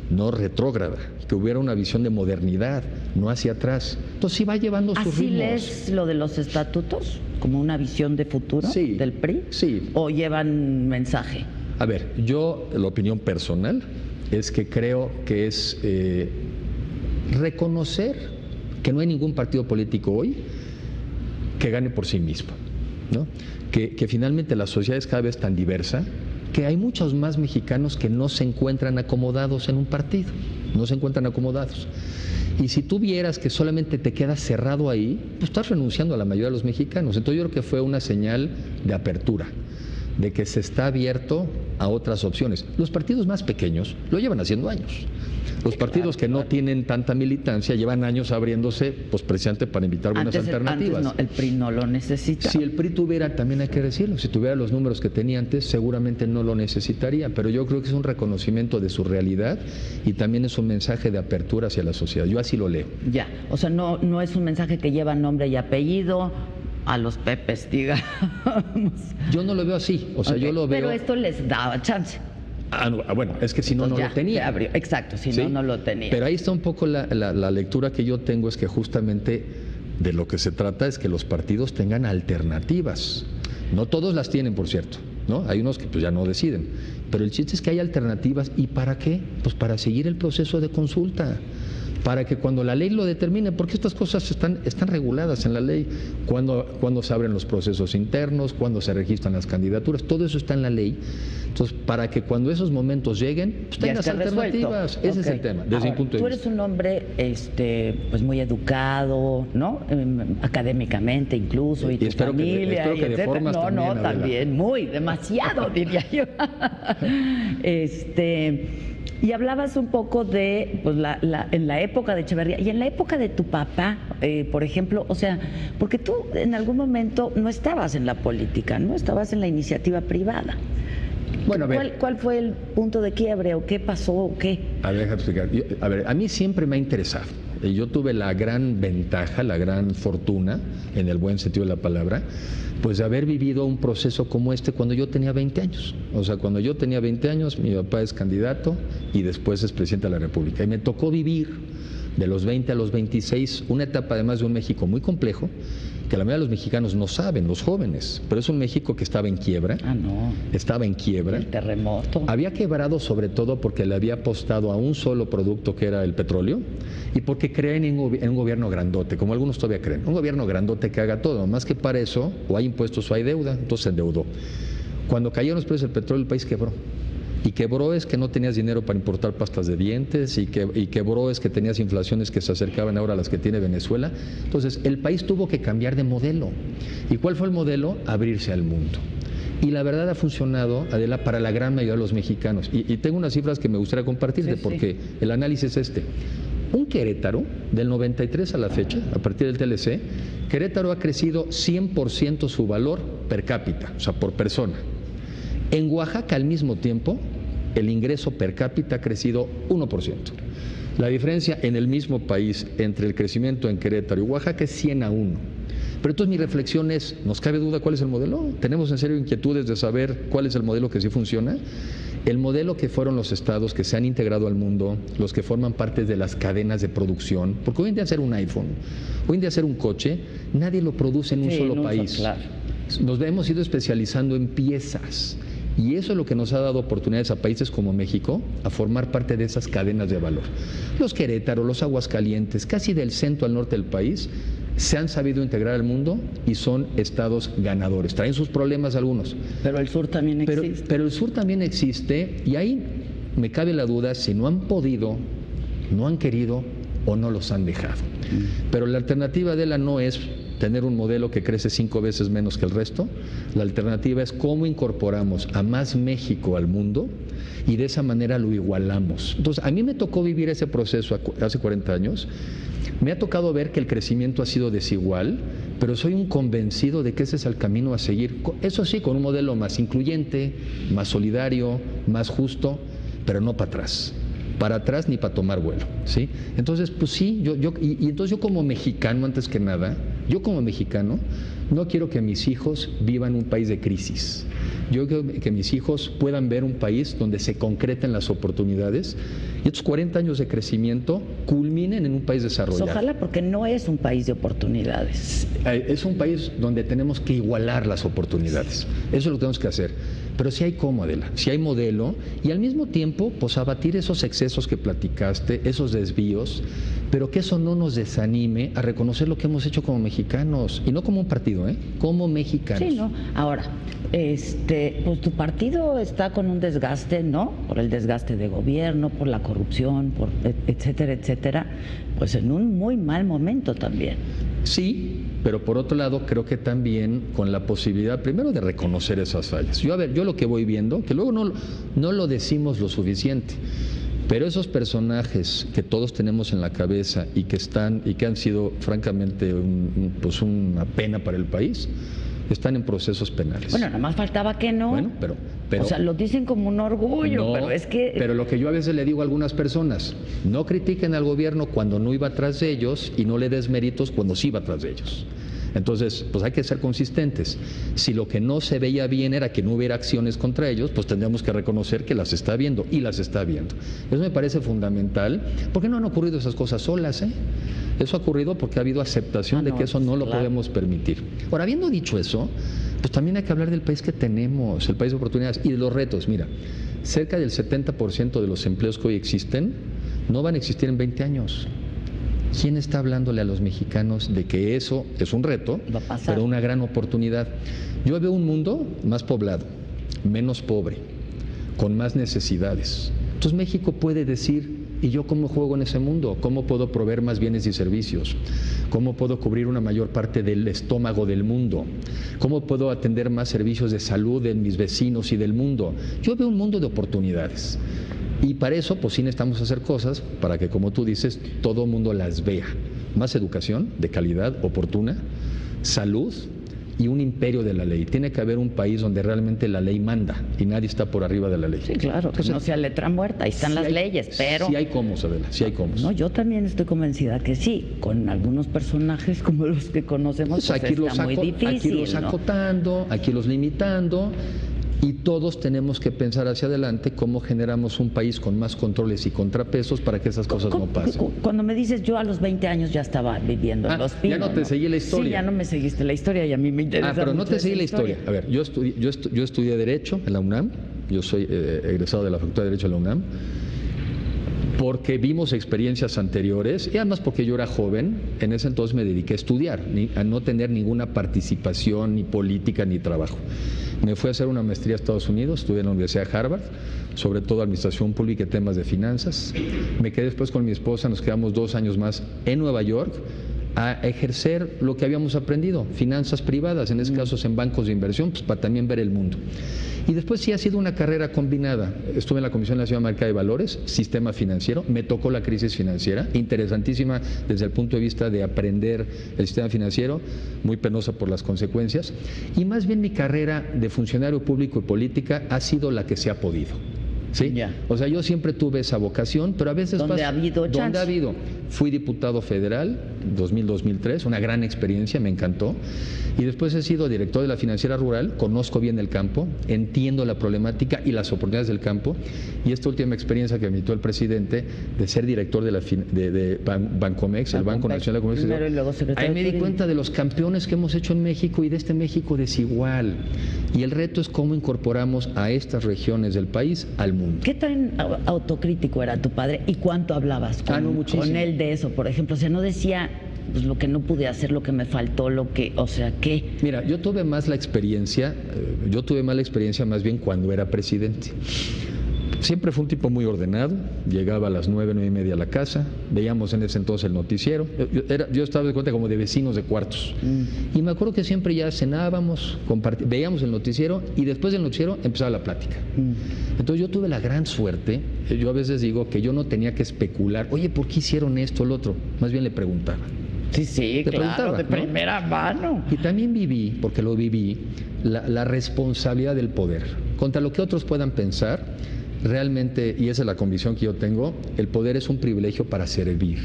no retrógrada, que hubiera una visión de modernidad, no hacia atrás. Entonces sí va llevando sus ritmos. ¿Así lees lo de los estatutos? ¿Como una visión de futuro del PRI? Sí. ¿O llevan mensaje? A ver, yo, la opinión personal es que creo que es reconocer que no hay ningún partido político hoy que gane por sí mismo. ¿no? Que finalmente la sociedad es cada vez tan diversa que hay muchos más mexicanos que no se encuentran acomodados en un partido, no se encuentran acomodados. Y si tú vieras que solamente te quedas cerrado ahí, pues estás renunciando a la mayoría de los mexicanos. Entonces yo creo que fue una señal de apertura, de que se está abierto a otras opciones. Los partidos más pequeños lo llevan haciendo años. Los partidos que no tienen tanta militancia llevan años abriéndose, pues precisamente para invitar buenas alternativas. Antes no, el PRI no lo necesita. Si el PRI tuviera, también hay que decirlo, si tuviera los números que tenía antes, seguramente no lo necesitaría, pero yo creo que es un reconocimiento de su realidad y también es un mensaje de apertura hacia la sociedad. Yo así lo leo. Ya, o sea, no es un mensaje que lleva nombre y apellido a los Pepes, digamos. Yo no lo veo así, o sea, yo lo veo... Pero esto les daba chance. Bueno, es que si no, no lo tenía. Exacto, si ¿sí? no lo tenía. Pero ahí está un poco la lectura que yo tengo, es que justamente de lo que se trata es que los partidos tengan alternativas. No todos las tienen, por cierto, ¿no? Hay unos que pues ya no deciden. Pero el chiste es que hay alternativas. ¿Y para qué? Pues para seguir el proceso de consulta. Para que cuando la ley lo determine, porque estas cosas están reguladas en la ley, cuando se abren los procesos internos, cuando se registran las candidaturas, todo eso está en la ley. Entonces, para que cuando esos momentos lleguen, pues tengas alternativas. Ese es el tema, desde mi punto de vista. Tú eres un hombre pues muy educado, ¿no? Académicamente incluso, y tu familia. Espero que de formas también, también, demasiado, diría yo. Y hablabas un poco de pues, en la época de Echeverría y en la época de tu papá, por ejemplo, o sea, porque tú en algún momento no estabas en la política, no estabas en la iniciativa privada. Bueno, a ver, ¿Cuál fue el punto de quiebre o qué pasó o qué? A ver, déjame explicar. A mí siempre me ha interesado. Yo tuve la gran ventaja, la gran fortuna, en el buen sentido de la palabra, pues de haber vivido un proceso como este cuando yo tenía 20 años. O sea, cuando yo tenía 20 años, mi papá es candidato y después es presidente de la República. Y me tocó vivir de los 20 a los 26 una etapa además de un México muy complejo, que la mayoría de los mexicanos no saben, los jóvenes, pero es un México que estaba en quiebra. Estaba en quiebra. El terremoto. Había quebrado sobre todo porque le había apostado a un solo producto que era el petróleo y porque creen en un gobierno grandote, como algunos todavía creen. Un gobierno grandote que haga todo, más que para eso, o hay impuestos o hay deuda, entonces se endeudó. Cuando cayeron los precios del petróleo, el país quebró. Y quebró es que no tenías dinero para importar pastas de dientes, y quebró es que tenías inflaciones que se acercaban ahora a las que tiene Venezuela. Entonces, el país tuvo que cambiar de modelo. ¿Y cuál fue el modelo? Abrirse al mundo. Y la verdad ha funcionado, Adela, para la gran mayoría de los mexicanos. Y tengo unas cifras que me gustaría compartirte, porque el análisis es este. Un Querétaro, del 93 a la fecha, a partir del TLC, Querétaro ha crecido 100% su valor per cápita, o sea, por persona. En Oaxaca, al mismo tiempo, el ingreso per cápita ha crecido 1%. La diferencia en el mismo país entre el crecimiento en Querétaro y Oaxaca es 100-1. Pero entonces mi reflexión es, ¿nos cabe duda cuál es el modelo? ¿Tenemos en serio inquietudes de saber cuál es el modelo que sí funciona? El modelo que fueron los estados que se han integrado al mundo, los que forman parte de las cadenas de producción, porque hoy en día hacer un iPhone, hoy en día hacer un coche, nadie lo produce en un solo país. Claro. Nos hemos ido especializando en piezas. Y eso es lo que nos ha dado oportunidades a países como México a formar parte de esas cadenas de valor. Los Querétaro, los Aguascalientes, casi del centro al norte del país, se han sabido integrar al mundo y son estados ganadores. Traen sus problemas algunos. Pero el sur también existe. Pero el sur también existe y ahí me cabe la duda si no han podido, no han querido o no los han dejado. Pero la alternativa de la no es tener un modelo que crece 5 veces menos que el resto. La alternativa es cómo incorporamos a más México al mundo y de esa manera lo igualamos. Entonces, a mí me tocó vivir ese proceso hace 40 años. Me ha tocado ver que el crecimiento ha sido desigual, pero soy un convencido de que ese es el camino a seguir. Eso sí, con un modelo más incluyente, más solidario, más justo, pero no para atrás. Para atrás ni para tomar vuelo, ¿sí? Entonces, pues sí, entonces yo como mexicano, antes que nada, yo como mexicano, no quiero que mis hijos vivan un país de crisis. Yo quiero que mis hijos puedan ver un país donde se concreten las oportunidades y estos 40 años de crecimiento culminen en un país desarrollado. Pues ojalá, porque no es un país de oportunidades. Es un país donde tenemos que igualar las oportunidades. Eso es lo que tenemos que hacer. Pero sí hay cómo, Adela, sí hay modelo y al mismo tiempo, pues abatir esos excesos que platicaste, esos desvíos, pero que eso no nos desanime a reconocer lo que hemos hecho como mexicanos y no como un partido. partido, como mexicanos. Sí, ¿no? Ahora, pues tu partido está con un desgaste, ¿no? Por el desgaste de gobierno, por la corrupción, por etcétera, etcétera, pues en un muy mal momento también. Sí, pero por otro lado creo que también con la posibilidad primero de reconocer esas fallas. Yo lo que voy viendo, que luego no lo decimos lo suficiente, pero esos personajes que todos tenemos en la cabeza y que han sido francamente pues una pena para el país, están en procesos penales. Bueno, nada más faltaba que no. Bueno, pero o sea, lo dicen como un orgullo, no, pero es que... Pero lo que yo a veces le digo a algunas personas, no critiquen al gobierno cuando no iba tras de ellos y no le des méritos cuando sí iba tras de ellos. Entonces, pues hay que ser consistentes. Si lo que no se veía bien era que no hubiera acciones contra ellos, pues tendríamos que reconocer que las está viendo y las está viendo. Eso me parece fundamental, porque no han ocurrido esas cosas solas, Eso ha ocurrido porque ha habido aceptación de que eso no lo podemos permitir. Ahora, habiendo dicho eso, pues también hay que hablar del país que tenemos, el país de oportunidades y de los retos. Mira, cerca del 70% de los empleos que hoy existen no van a existir en 20 años. ¿Quién está hablándole a los mexicanos de que eso es un reto, pero una gran oportunidad? Yo veo un mundo más poblado, menos pobre, con más necesidades. Entonces México puede decir, ¿y yo cómo juego en ese mundo? ¿Cómo puedo proveer más bienes y servicios? ¿Cómo puedo cubrir una mayor parte del estómago del mundo? ¿Cómo puedo atender más servicios de salud de mis vecinos y del mundo? Yo veo un mundo de oportunidades. Y para eso, pues sí necesitamos hacer cosas para que, como tú dices, todo el mundo las vea. Más educación de calidad, oportuna, salud y un imperio de la ley. Tiene que haber un país donde realmente la ley manda y nadie está por arriba de la ley. Sí, claro, que no sea letra muerta, ahí están las leyes, pero... Sí hay cómo, Adela, sí hay cómo. No, yo también estoy convencida que sí, con algunos personajes como los que conocemos, pues aquí está muy difícil, aquí los acotando, aquí los limitando. Y todos tenemos que pensar hacia adelante cómo generamos un país con más controles y contrapesos para que esas cosas no pasen. Cuando me dices, yo a los 20 años ya estaba viviendo en Los Pinos. Ya no te seguí la historia. Sí, ya no me seguiste la historia y a mí me interesa. Pero no te seguí la historia. A ver, yo estudié Derecho en la UNAM, yo soy egresado de la Facultad de Derecho de la UNAM, porque vimos experiencias anteriores y además porque yo era joven, en ese entonces me dediqué a estudiar, a no tener ninguna participación ni política ni trabajo. Me fui a hacer una maestría a Estados Unidos, estudié en la Universidad de Harvard, sobre todo administración pública y temas de finanzas. Me quedé después con mi esposa, nos quedamos 2 años más en Nueva York a ejercer lo que habíamos aprendido, finanzas privadas, en este caso en bancos de inversión, pues para también ver el mundo. Y después sí ha sido una carrera combinada. Estuve en la Comisión Nacional de Mercado de Valores, sistema financiero, me tocó la crisis financiera, interesantísima desde el punto de vista de aprender el sistema financiero, muy penosa por las consecuencias, y más bien mi carrera de funcionario público y política ha sido la que se ha podido. ¿Sí? O sea, yo siempre tuve esa vocación, pero a veces ¿Dónde ha habido chance? ¿Dónde ha habido? Fui diputado federal 2000-2003, una gran experiencia, me encantó. Y después he sido director de la Financiera Rural, conozco bien el campo, entiendo la problemática y las oportunidades del campo. Y esta última experiencia que emitió el presidente de ser director de Bancomex, el Banco Nacional de Comercio. Ahí me di cuenta de los campeones que hemos hecho en México y de este México desigual. Y el reto es cómo incorporamos a estas regiones del país al mundo. ¿Qué tan autocrítico era tu padre y cuánto hablabas con él de eso, por ejemplo? O sea, no decía pues, lo que no pude hacer, lo que me faltó, ¿qué? Mira, yo tuve más la experiencia más bien cuando era presidente. Siempre fue un tipo muy ordenado, llegaba a las 9, 9:30 a la casa, veíamos en ese entonces el noticiero, yo estaba de cuenta como de vecinos de cuartos, y me acuerdo que siempre ya cenábamos, veíamos el noticiero y después del noticiero empezaba la plática. Entonces yo tuve la gran suerte, yo a veces digo que yo no tenía que especular, oye, ¿por qué hicieron esto o lo otro? Más bien le preguntaba. Sí, claro, de primera mano. Y también viví, porque lo viví, la responsabilidad del poder, contra lo que otros puedan pensar. Realmente, y esa es la convicción que yo tengo, el poder es un privilegio para servir,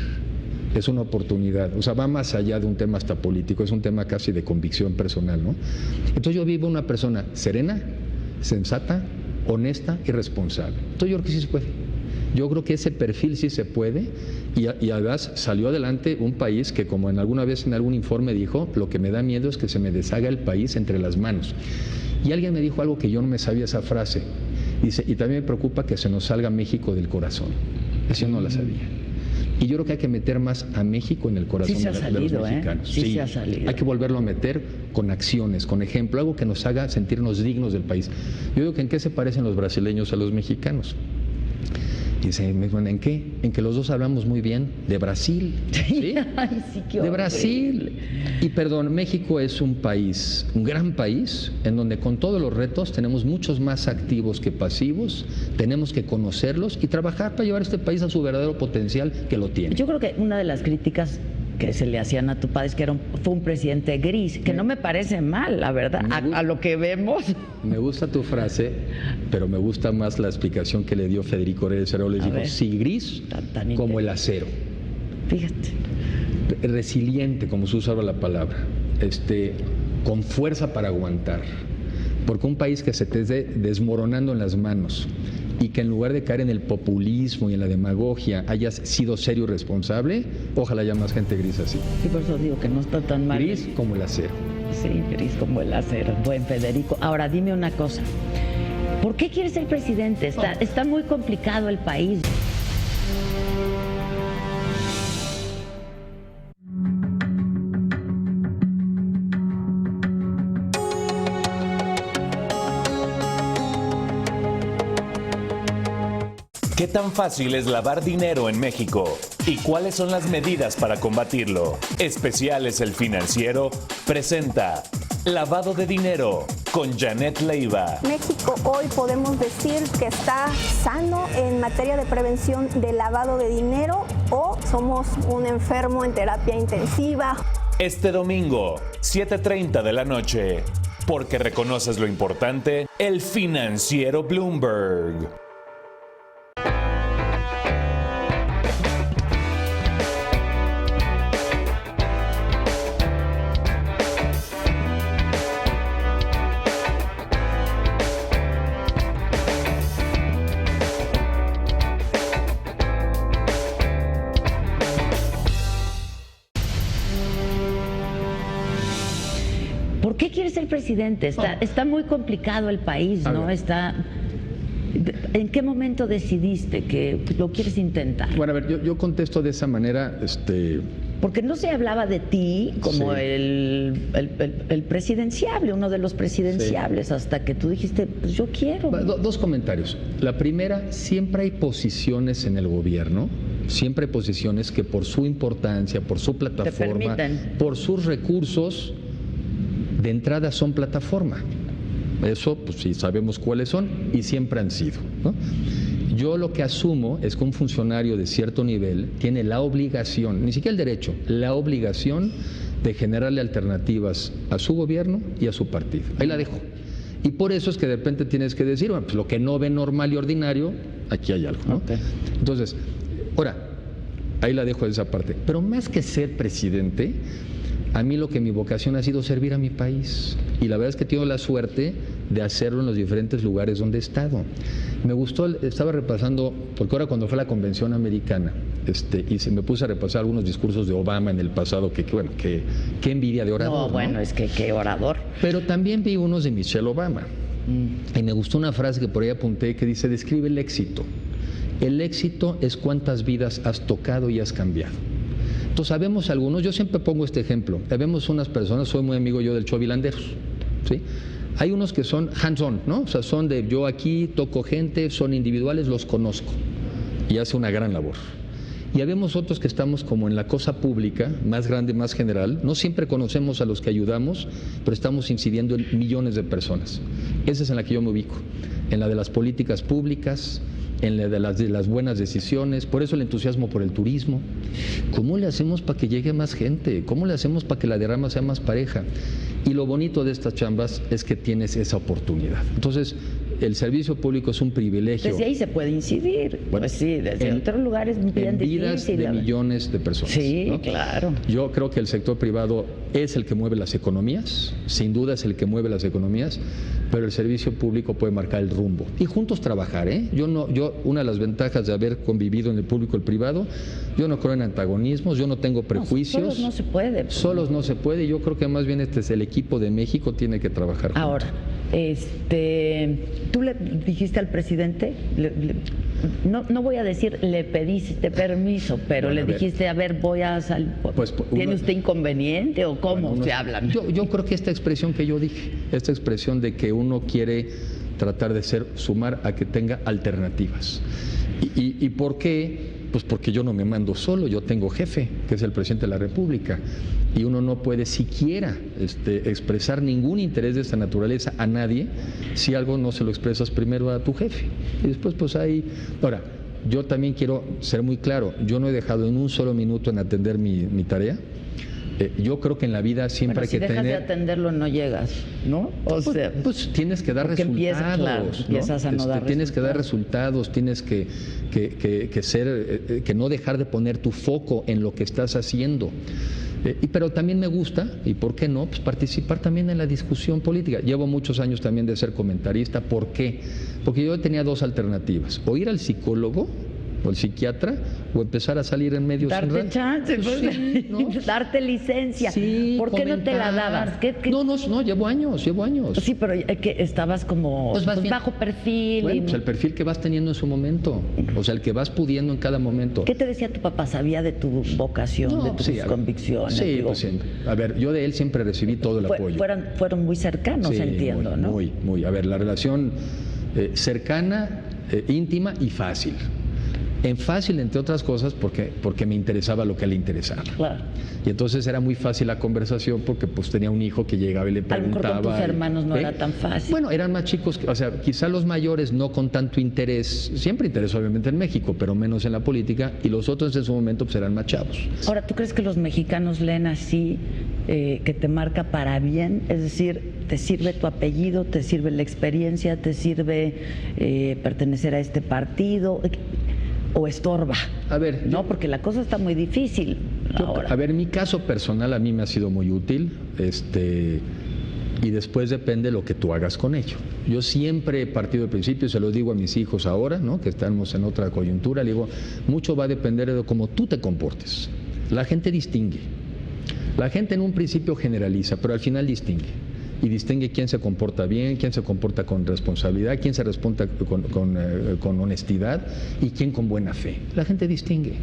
es una oportunidad, o sea, va más allá de un tema hasta político, es un tema casi de convicción personal, ¿no? Entonces yo vivo una persona serena, sensata, honesta y responsable. Entonces yo creo que sí se puede. Yo creo que ese perfil sí se puede y además salió adelante un país que, como alguna vez en algún informe dijo, lo que me da miedo es que se me deshaga el país entre las manos. Y alguien me dijo algo que yo no me sabía esa frase. Dice, y también me preocupa que se nos salga México del corazón. Eso yo no la sabía. Y yo creo que hay que meter más a México en el corazón de los mexicanos. Sí se ha salido. Hay que volverlo a meter con acciones, con ejemplo, algo que nos haga sentirnos dignos del país. Yo digo que ¿en qué se parecen los brasileños a los mexicanos? Y dice, ¿en qué? En que los dos hablamos muy bien de Brasil. ¿Sí? Ay, sí, qué de Brasil. Y perdón, México es un país, un gran país, en donde con todos los retos tenemos muchos más activos que pasivos, tenemos que conocerlos y trabajar para llevar este país a su verdadero potencial que lo tiene. Yo creo que una de las críticas que se le hacían a tu padre es que fue un presidente gris, que no me parece mal, la verdad, a lo que vemos. Me gusta tu frase, pero me gusta más la explicación que le dio Federico Reyes Heroles. Les dijo, sí, gris como el acero. Fíjate. Resiliente, como se usa ahora la palabra, con fuerza para aguantar. Porque un país que se te esté desmoronando en las manos y que en lugar de caer en el populismo y en la demagogia hayas sido serio y responsable, ojalá haya más gente gris así. Sí, por eso digo que no está tan mal. Gris como el acero. Sí, gris como el acero. Buen Federico. Ahora, dime una cosa. ¿Por qué quieres ser presidente? Está muy complicado el país. ¿Qué tan fácil es lavar dinero en México? ¿Y cuáles son las medidas para combatirlo? Especiales El Financiero presenta Lavado de Dinero con Janet Leiva. México hoy podemos decir que está sano en materia de prevención de lavado de dinero o somos un enfermo en terapia intensiva. Este domingo, 7:30 de la noche, porque reconoces lo importante, El Financiero Bloomberg. ¿Por qué quieres ser presidente? Está muy complicado el país, ¿no? ¿En qué momento decidiste que lo quieres intentar? Bueno, a ver, yo contesto de esa manera, Porque no se hablaba de ti como Sí. el presidenciable, uno de los presidenciables, hasta que tú dijiste, pues yo quiero. Dos comentarios. La primera, siempre hay posiciones en el gobierno, siempre hay posiciones que por su importancia, por su plataforma, por sus recursos, de entrada son plataforma. Eso, pues sí, sabemos cuáles son y siempre han sido, ¿no? Yo lo que asumo es que un funcionario de cierto nivel tiene la obligación, ni siquiera el derecho, la obligación de generarle alternativas a su gobierno y a su partido. Ahí la dejo. Y por eso es que de repente tienes que decir, bueno, pues lo que no ve normal y ordinario, aquí hay algo, ¿no? Okay. Entonces, ahora, ahí la dejo de esa parte. Pero más que ser presidente, a mí lo que mi vocación ha sido servir a mi país. Y la verdad es que tengo la suerte de hacerlo en los diferentes lugares donde he estado. Me gustó, estaba repasando, porque ahora cuando fue la convención americana, y me puse a repasar algunos discursos de Obama en el pasado, qué envidia de orador. No, bueno, ¿no? Es que qué orador. Pero también vi unos de Michelle Obama. Y me gustó una frase que por ahí apunté que dice, describe el éxito. El éxito es cuántas vidas has tocado y has cambiado. Entonces, sabemos algunos, yo siempre pongo este ejemplo, sabemos unas personas, soy muy amigo yo del Chovilanderos, ¿sí? Hay unos que son hands-on, ¿no? O sea, son de yo aquí, toco gente, son individuales, los conozco y hace una gran labor. Y habemos otros que estamos como en la cosa pública, más grande, más general, no siempre conocemos a los que ayudamos, pero estamos incidiendo en millones de personas. Esa es en la que yo me ubico, en la de las políticas públicas, en la de las buenas decisiones, por eso el entusiasmo por el turismo. ¿Cómo le hacemos para que llegue más gente? ¿Cómo le hacemos para que la derrama sea más pareja? Y lo bonito de estas chambas es que tienes esa oportunidad. Entonces, el servicio público es un privilegio. Desde ahí se puede incidir. Bueno, pues sí, desde otros lugares bien en vidas difícil, de millones de personas. Sí, ¿no? claro. Yo creo que el sector privado es el que mueve las economías, sin duda es el que mueve las economías, pero el servicio público puede marcar el rumbo. Y juntos trabajar, ¿eh? Una de las ventajas de haber convivido en el público y el privado, yo no creo en antagonismos, yo no tengo prejuicios. Solos no se puede. Pues. Solos no se puede, y yo creo que más bien el equipo de México tiene que trabajar juntos. Ahora, ¿tú le dijiste al presidente? no voy a decir le pediste permiso, pero Bueno, le dijiste, a ver, voy a salir. Pues, ¿Tiene uno- usted inconveniente o cómo Bueno, se habla? Yo creo que esta expresión que yo dije, esta expresión de que uno quiere tratar de sumar a que tenga alternativas. ¿Y por qué? Pues porque yo no me mando solo, yo tengo jefe, que es el presidente de la República, y uno no puede siquiera expresar ningún interés de esta naturaleza a nadie si algo no se lo expresas primero a tu jefe. Y después pues ahí... Ahora, yo también quiero ser muy claro, yo no he dejado en un solo minuto en atender mi tarea. Yo creo que en la vida siempre Pero hay si que dejas tener... de atenderlo no llegas, ¿no? O sea, Pues tienes que dar porque resultados, claro, empiezas a no dar tienes que dar resultados. resultados, tienes que ser, que no dejar de poner tu foco en lo que estás haciendo. Pero también me gusta, y por qué no, pues participar también en la discusión política. Llevo muchos años también de ser comentarista. ¿Por qué? Porque yo tenía dos alternativas: o ir al psicólogo o el psiquiatra, o empezar a salir en medios. darte chance, Pues pues, sí, ¿no? darte licencia. Sí, ¿Por qué no te la comentar. dabas? No, llevo años. Sí, pero que estabas como Pues vas bien. bajo perfil. Bueno, pues el perfil que vas teniendo en su momento, o sea, el que vas pudiendo en cada momento. ¿Qué te decía tu papá? ¿Sabía de tu vocación, No, de tus sí, a ver, convicciones? Sí, Digo, pues siempre. A ver, yo de él siempre recibí todo el apoyo. Fueron muy cercanos, Sí, entiendo, ¿no? Muy. A ver, la relación cercana, íntima y fácil. En fácil, entre otras cosas, porque me interesaba lo que a él le interesaba. Claro. Y entonces era muy fácil la conversación porque pues tenía un hijo que llegaba y le A lo mejor preguntaba. con tus hermanos no ¿eh? era tan fácil. Bueno, eran más chicos, o sea, quizá los mayores no con tanto interés, siempre interés obviamente en México, pero menos en la política, y los otros en su momento pues eran más chavos. Ahora, ¿tú crees que los mexicanos leen así, que te marca para bien? Es decir, ¿te sirve tu apellido, te sirve la experiencia, te sirve pertenecer a este partido? ¿O estorba? A ver, No, porque la cosa está muy difícil ahora. A ver, mi caso personal a mí me ha sido muy útil, y después depende lo que tú hagas con ello. Yo siempre he partido del principio, se lo digo a mis hijos ahora, ¿no?, que estamos en otra coyuntura, le digo, mucho va a depender de cómo tú te comportes. La gente distingue. La gente en un principio generaliza, pero al final distingue. Y distingue quién se comporta bien, quién se comporta con responsabilidad, quién se responde con honestidad y quién con buena fe. La gente distingue.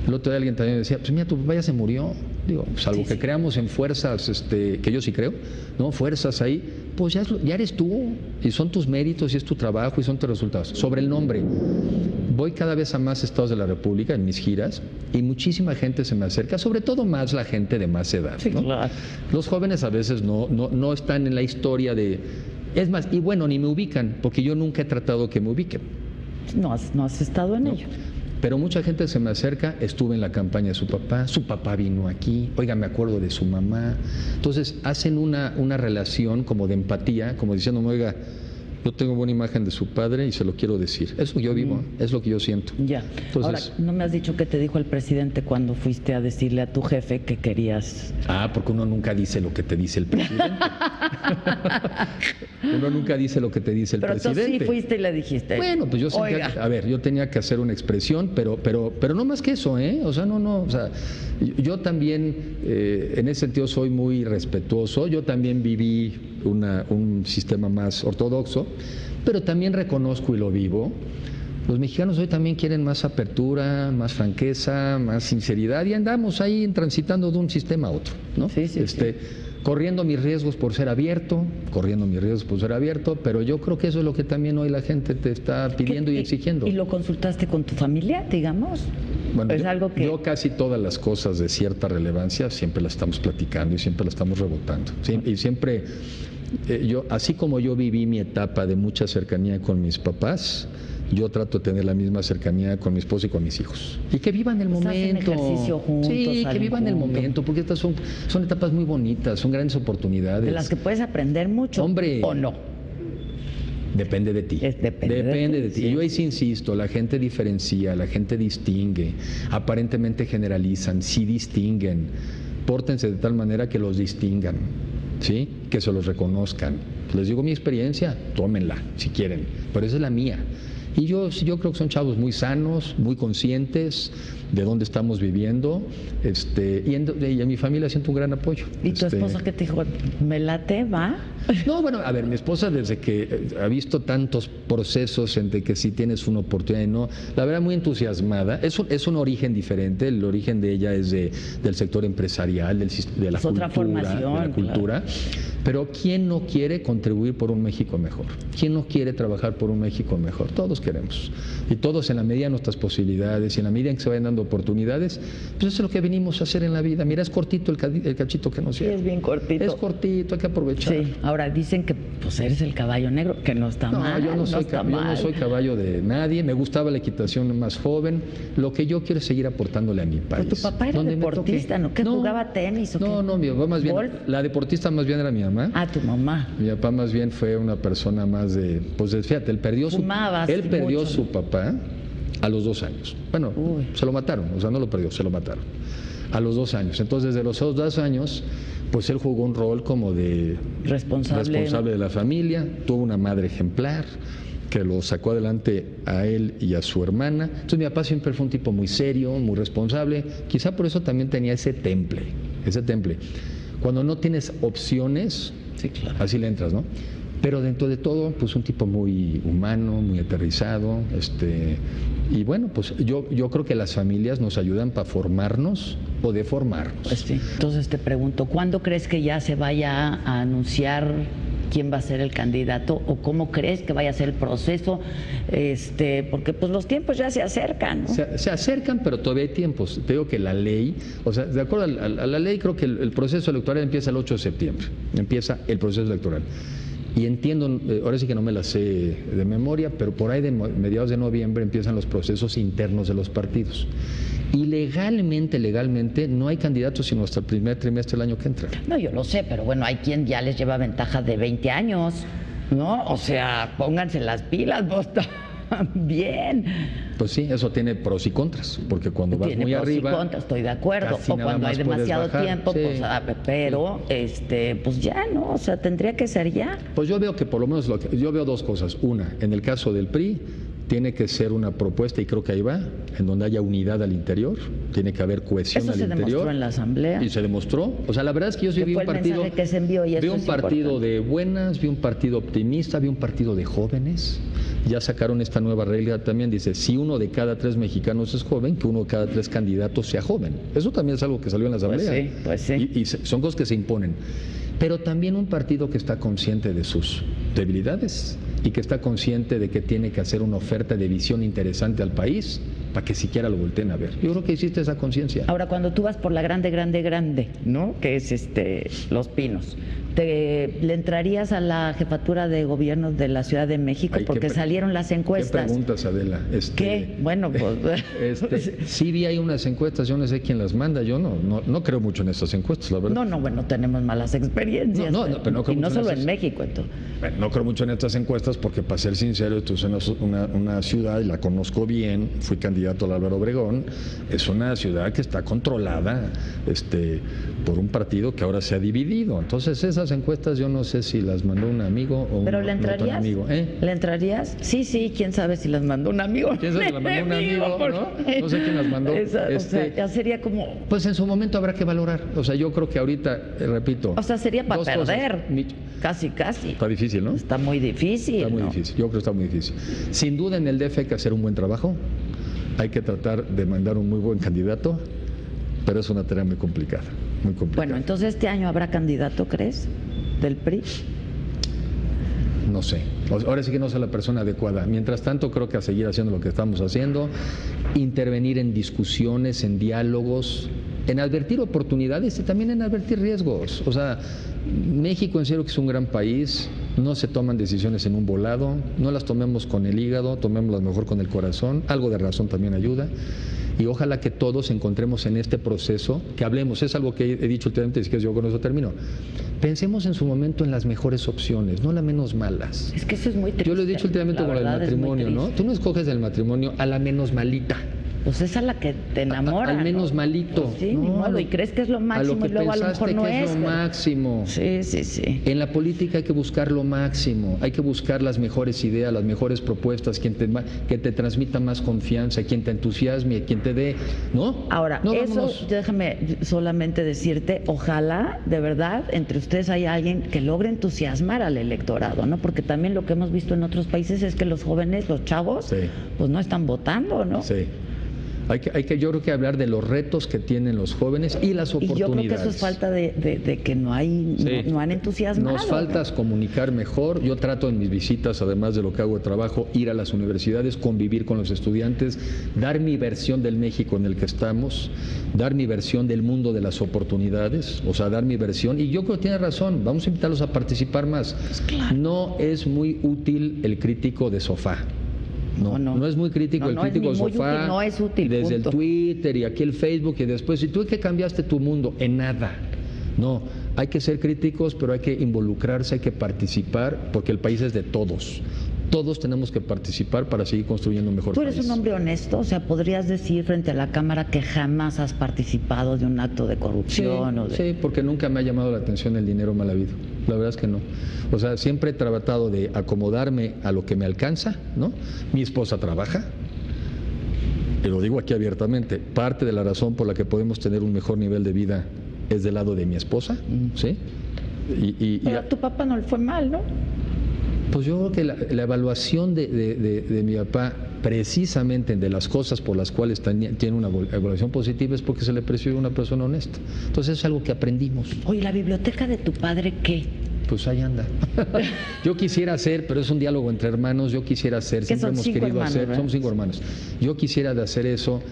El otro día alguien también decía, pues mira, tu papá ya se murió. Digo, salvo que creamos en fuerzas, que yo sí creo, ¿no? Fuerzas ahí, pues ya eres tú, y son tus méritos, y es tu trabajo, y son tus resultados. Sobre el nombre, voy cada vez a más estados de la República en mis giras, y muchísima gente se me acerca, sobre todo más la gente de más edad, Sí, ¿no? claro. Los jóvenes a veces no están en la historia de... Es más, y bueno, ni me ubican, porque yo nunca he tratado que me ubiquen. No has estado en ello. Pero mucha gente se me acerca, estuve en la campaña de su papá vino aquí, oiga, me acuerdo de su mamá. Entonces hacen una relación como de empatía, como diciéndome, oiga, yo tengo buena imagen de su padre y se lo quiero decir. Es lo que yo vivo, es lo que yo siento. Ya. Entonces, Ahora, ¿no me has dicho qué te dijo el presidente cuando fuiste a decirle a tu jefe que querías? porque uno nunca dice lo que te dice el presidente. Uno nunca dice lo que te dice el Pero tú presidente. sí fuiste y le dijiste. Bueno, pues yo sentía, Oiga. a ver, yo tenía que hacer una expresión, pero no más que eso, ¿eh? O sea, o sea, yo también, en ese sentido, soy muy respetuoso. Yo también viví un sistema más ortodoxo, pero también reconozco y lo vivo. Los mexicanos hoy también quieren más apertura, más franqueza, más sinceridad, y andamos ahí transitando de un sistema a otro, ¿no? Sí. Corriendo mis riesgos por ser abierto, pero yo creo que eso es lo que también hoy la gente te está pidiendo y exigiendo. ¿Y lo consultaste con tu familia, digamos? Bueno, es algo que... yo casi todas las cosas de cierta relevancia siempre las estamos platicando y siempre las estamos rebotando. Y siempre, así como yo viví mi etapa de mucha cercanía con mis papás, yo trato de tener la misma cercanía con mi esposa y con mis hijos. Y que vivan el momento. Hacen ejercicio juntos, Sí, que salen vivan el juntos. momento, porque estas son etapas muy bonitas, son grandes oportunidades. De las que puedes aprender mucho. Hombre. ¿O no? Depende de ti. Depende de ti, Y sí. yo ahí sí insisto, la gente diferencia, la gente distingue, aparentemente generalizan, sí distinguen. Pórtense de tal manera que los distingan, ¿sí? Que se los reconozcan. Les digo mi experiencia, tómenla si quieren, pero esa es la mía. Y yo creo que son chavos muy sanos, muy conscientes de dónde estamos viviendo, y en mi familia siento un gran apoyo. ¿Y tu esposa qué te dijo? ¿Me late, va? No, bueno, a ver, mi esposa desde que ha visto tantos procesos entre que si tienes una oportunidad y no, la verdad muy entusiasmada. Es un origen diferente, el origen de ella es del sector empresarial, de la otra formación, de la cultura. Claro. Pero ¿quién no quiere contribuir por un México mejor? ¿Quién no quiere trabajar por un México mejor? Todos queremos. Y todos en la medida de nuestras posibilidades y en la medida en que se vayan dando oportunidades, pues eso es lo que venimos a hacer en la vida. Mira, es cortito el cachito que nos llega. Sí, es bien cortito. Es cortito, hay que aprovechar. Sí, ahora dicen que pues eres el caballo negro, que no está mal. Yo no soy caballo de nadie, me gustaba la equitación más joven. Lo que yo quiero es seguir aportándole a mi país. Pero tu papá era deportista, ¿no? ¿Que jugaba tenis o qué? No, mi papá más bien, la deportista más bien era mi mamá. Ah, tu mamá. Mi papá más bien fue una persona más fíjate, él perdió su papá a los 2 años. Bueno, se lo mataron, o sea, no lo perdió, se lo mataron. A los 2 años. Entonces, desde los 2 años, pues él jugó un rol como de responsable de la familia, tuvo una madre ejemplar que lo sacó adelante a él y a su hermana. Entonces mi papá siempre fue un tipo muy serio, muy responsable, quizá por eso también tenía ese temple. Cuando no tienes opciones, sí, claro, así le entras, ¿no? Pero dentro de todo, pues un tipo muy humano, muy aterrizado, y bueno, pues yo creo que las familias nos ayudan para formarnos o deformarnos. Pues sí. Entonces te pregunto, ¿cuándo crees que ya se vaya a anunciar quién va a ser el candidato o cómo crees que vaya a ser el proceso? Porque pues los tiempos ya se acercan, ¿no? Se acercan, pero todavía hay tiempos. Te digo que la ley, o sea, de acuerdo a la ley, creo que el proceso electoral empieza el 8 de septiembre. Empieza el proceso electoral. Y entiendo, ahora sí que no me la sé de memoria, pero por ahí de mediados de noviembre empiezan los procesos internos de los partidos. Y legalmente, no hay candidatos sino hasta el primer trimestre del año que entra. No, yo lo sé, pero bueno, hay quien ya les lleva ventaja de 20 años, ¿no? O sea, pónganse las pilas, vos bien. Pues sí, eso tiene pros y contras, porque cuando vas muy arriba... Tiene pros y contras, estoy de acuerdo. O cuando hay demasiado tiempo, sí, pues, pero, pues ya, ¿no? O sea, tendría que ser ya. Pues yo veo que por lo menos, yo veo 2 cosas. Una, en el caso del PRI, tiene que ser una propuesta, y creo que ahí va, en donde haya unidad al interior, tiene que haber cohesión al interior. Eso se demostró en la Asamblea. Y se demostró. O sea, la verdad es que yo sí vi un partido... Que se envió, y vi un partido de buenas, vi un partido optimista, vi un partido de jóvenes. Ya sacaron esta nueva regla también, dice, si 1 de cada 3 mexicanos es joven, que 1 de cada 3 candidatos sea joven. Eso también es algo que salió en la Asamblea. Pues sí. Y son cosas que se imponen. Pero también un partido que está consciente de sus debilidades y que está consciente de que tiene que hacer una oferta de visión interesante al país para que siquiera lo volteen a ver. Yo creo que existe esa conciencia. Ahora, cuando tú vas por la grande, ¿no? Que es Los Pinos, ¿le entrarías a la jefatura de gobierno de la Ciudad de México? Porque salieron las encuestas. ¿Qué preguntas, Adela? ¿Qué? Bueno, pues... sí vi ahí unas encuestas, yo no sé quién las manda, yo no creo mucho en estas encuestas, la verdad. No, bueno, tenemos malas experiencias. Pero no creo y no mucho solo en México, entonces. Bueno, no creo mucho en estas encuestas porque, para ser sincero, esto es una ciudad, y la conozco bien, fui candidato al Álvaro Obregón, es una ciudad que está controlada por un partido que ahora se ha dividido. Entonces esas encuestas yo no sé si las mandó un amigo o ¿Pero le entrarías? Un amigo. ¿Le entrarías? Sí, quién sabe si las mandó un amigo. ¿Quién sabe si las mandó un amigo? ¿No? No sé quién las mandó. O sea, ya sería como... Pues en su momento habrá que valorar. O sea, yo creo que ahorita, repito... O sea, sería para perder. Casi. Está difícil, ¿no? Está muy difícil. Está muy difícil, yo creo que está muy difícil. Sin duda en el DF hay que hacer un buen trabajo. Hay que tratar de mandar un muy buen candidato, pero es una tarea muy complicada, muy complicada. Bueno, entonces este año habrá candidato, ¿crees? ¿Del PRI? No sé. Ahora sí que no soy la persona adecuada. Mientras tanto, creo que a seguir haciendo lo que estamos haciendo, intervenir en discusiones, en diálogos, en advertir oportunidades y también en advertir riesgos. O sea, México en serio que es un gran país, no se toman decisiones en un volado, no las tomemos con el hígado, tomémoslas mejor con el corazón, algo de razón también ayuda. Y ojalá que todos encontremos en este proceso, que hablemos, es algo que he dicho últimamente, es que yo con eso termino. Pensemos en su momento en las mejores opciones, no las menos malas. Es que eso es muy triste. Yo lo he dicho últimamente con el matrimonio, ¿no? Tú no escoges el matrimonio a la menos malita. pues esa es la que te enamora. Al menos ¿no? malito. Pues sí, ni modo, y crees que es lo máximo y luego a lo mejor no que es es. lo máximo. Sí, sí, sí. En la política hay que buscar lo máximo, hay que buscar las mejores ideas, las mejores propuestas, que te transmita más confianza, quien te entusiasme, quien te dé, ¿no? Ahora, no, eso, vámonos. déjame solamente decirte, ojalá, de verdad, entre ustedes haya alguien que logre entusiasmar al electorado, ¿no? Porque también lo que hemos visto en otros países es que los jóvenes, los chavos, Sí. pues no están votando, ¿no? Sí. Yo creo que hablar de los retos que tienen los jóvenes y las Y oportunidades. yo creo que eso es falta de que no hay, Sí. no han entusiasmado. Nos falta ¿no? comunicar mejor. Yo trato en mis visitas, además de lo que hago de trabajo, ir a las universidades, convivir con los estudiantes, dar mi versión del México en el que estamos, dar mi versión del mundo de las oportunidades, o sea, dar mi versión. Y yo creo que tiene razón, vamos a invitarlos a participar más. Pues claro. No es muy útil el crítico de sofá. No es muy crítico el crítico de sofá. Útil, no es útil. Desde punto. el Twitter y aquí el Facebook y después, ¿y tú qué cambiaste tu mundo? En nada. No, hay que ser críticos, pero hay que involucrarse, hay que participar, porque el país es de todos. Todos tenemos que participar para seguir construyendo un mejor Tú país. eres un hombre honesto, o sea, podrías decir frente a la cámara que jamás has participado de un acto de corrupción o de... Sí, porque nunca me ha llamado la atención el dinero mal habido. La verdad es que no. O sea, siempre he tratado de acomodarme a lo que me alcanza, ¿no? Mi esposa trabaja, y lo digo aquí abiertamente, parte de la razón por la que podemos tener un mejor nivel de vida es del lado de mi esposa, ¿sí? Pero a tu papá no le fue mal, ¿no? Pues yo creo que la evaluación de mi papá, precisamente de las cosas por las cuales tiene una evaluación positiva, es porque se le percibe una persona honesta. Entonces es algo que aprendimos. Oye, ¿la biblioteca de tu padre qué? Pues ahí anda. Yo quisiera hacer, pero es un diálogo entre hermanos, yo quisiera hacer, Que siempre son hemos 5 querido hermanos, hacer, ¿verdad? somos 5 hermanos. Yo quisiera de hacer eso,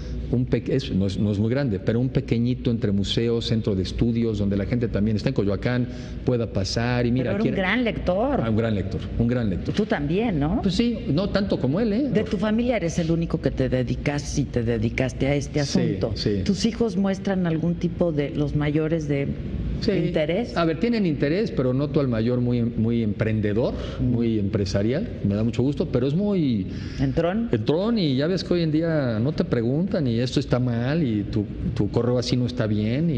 no es muy grande, pero un pequeñito entre museos, centro de estudios, donde la gente también está en Coyoacán, pueda pasar y mira. Pero era un gran lector. Un gran lector, un gran lector. Tú también, ¿no? Pues sí, no tanto como él, ¿eh? De tu familia eres el único que te dedicaste a este Sí, asunto. sí. ¿Tus hijos muestran algún tipo de, los mayores, de interés? A ver, tienen interés, pero noto al mayor muy emprendedor, muy empresarial, me da mucho gusto, pero es muy ¿Entrón? Y ya ves que hoy en día no te preguntan y esto está mal y tu correo así no está bien.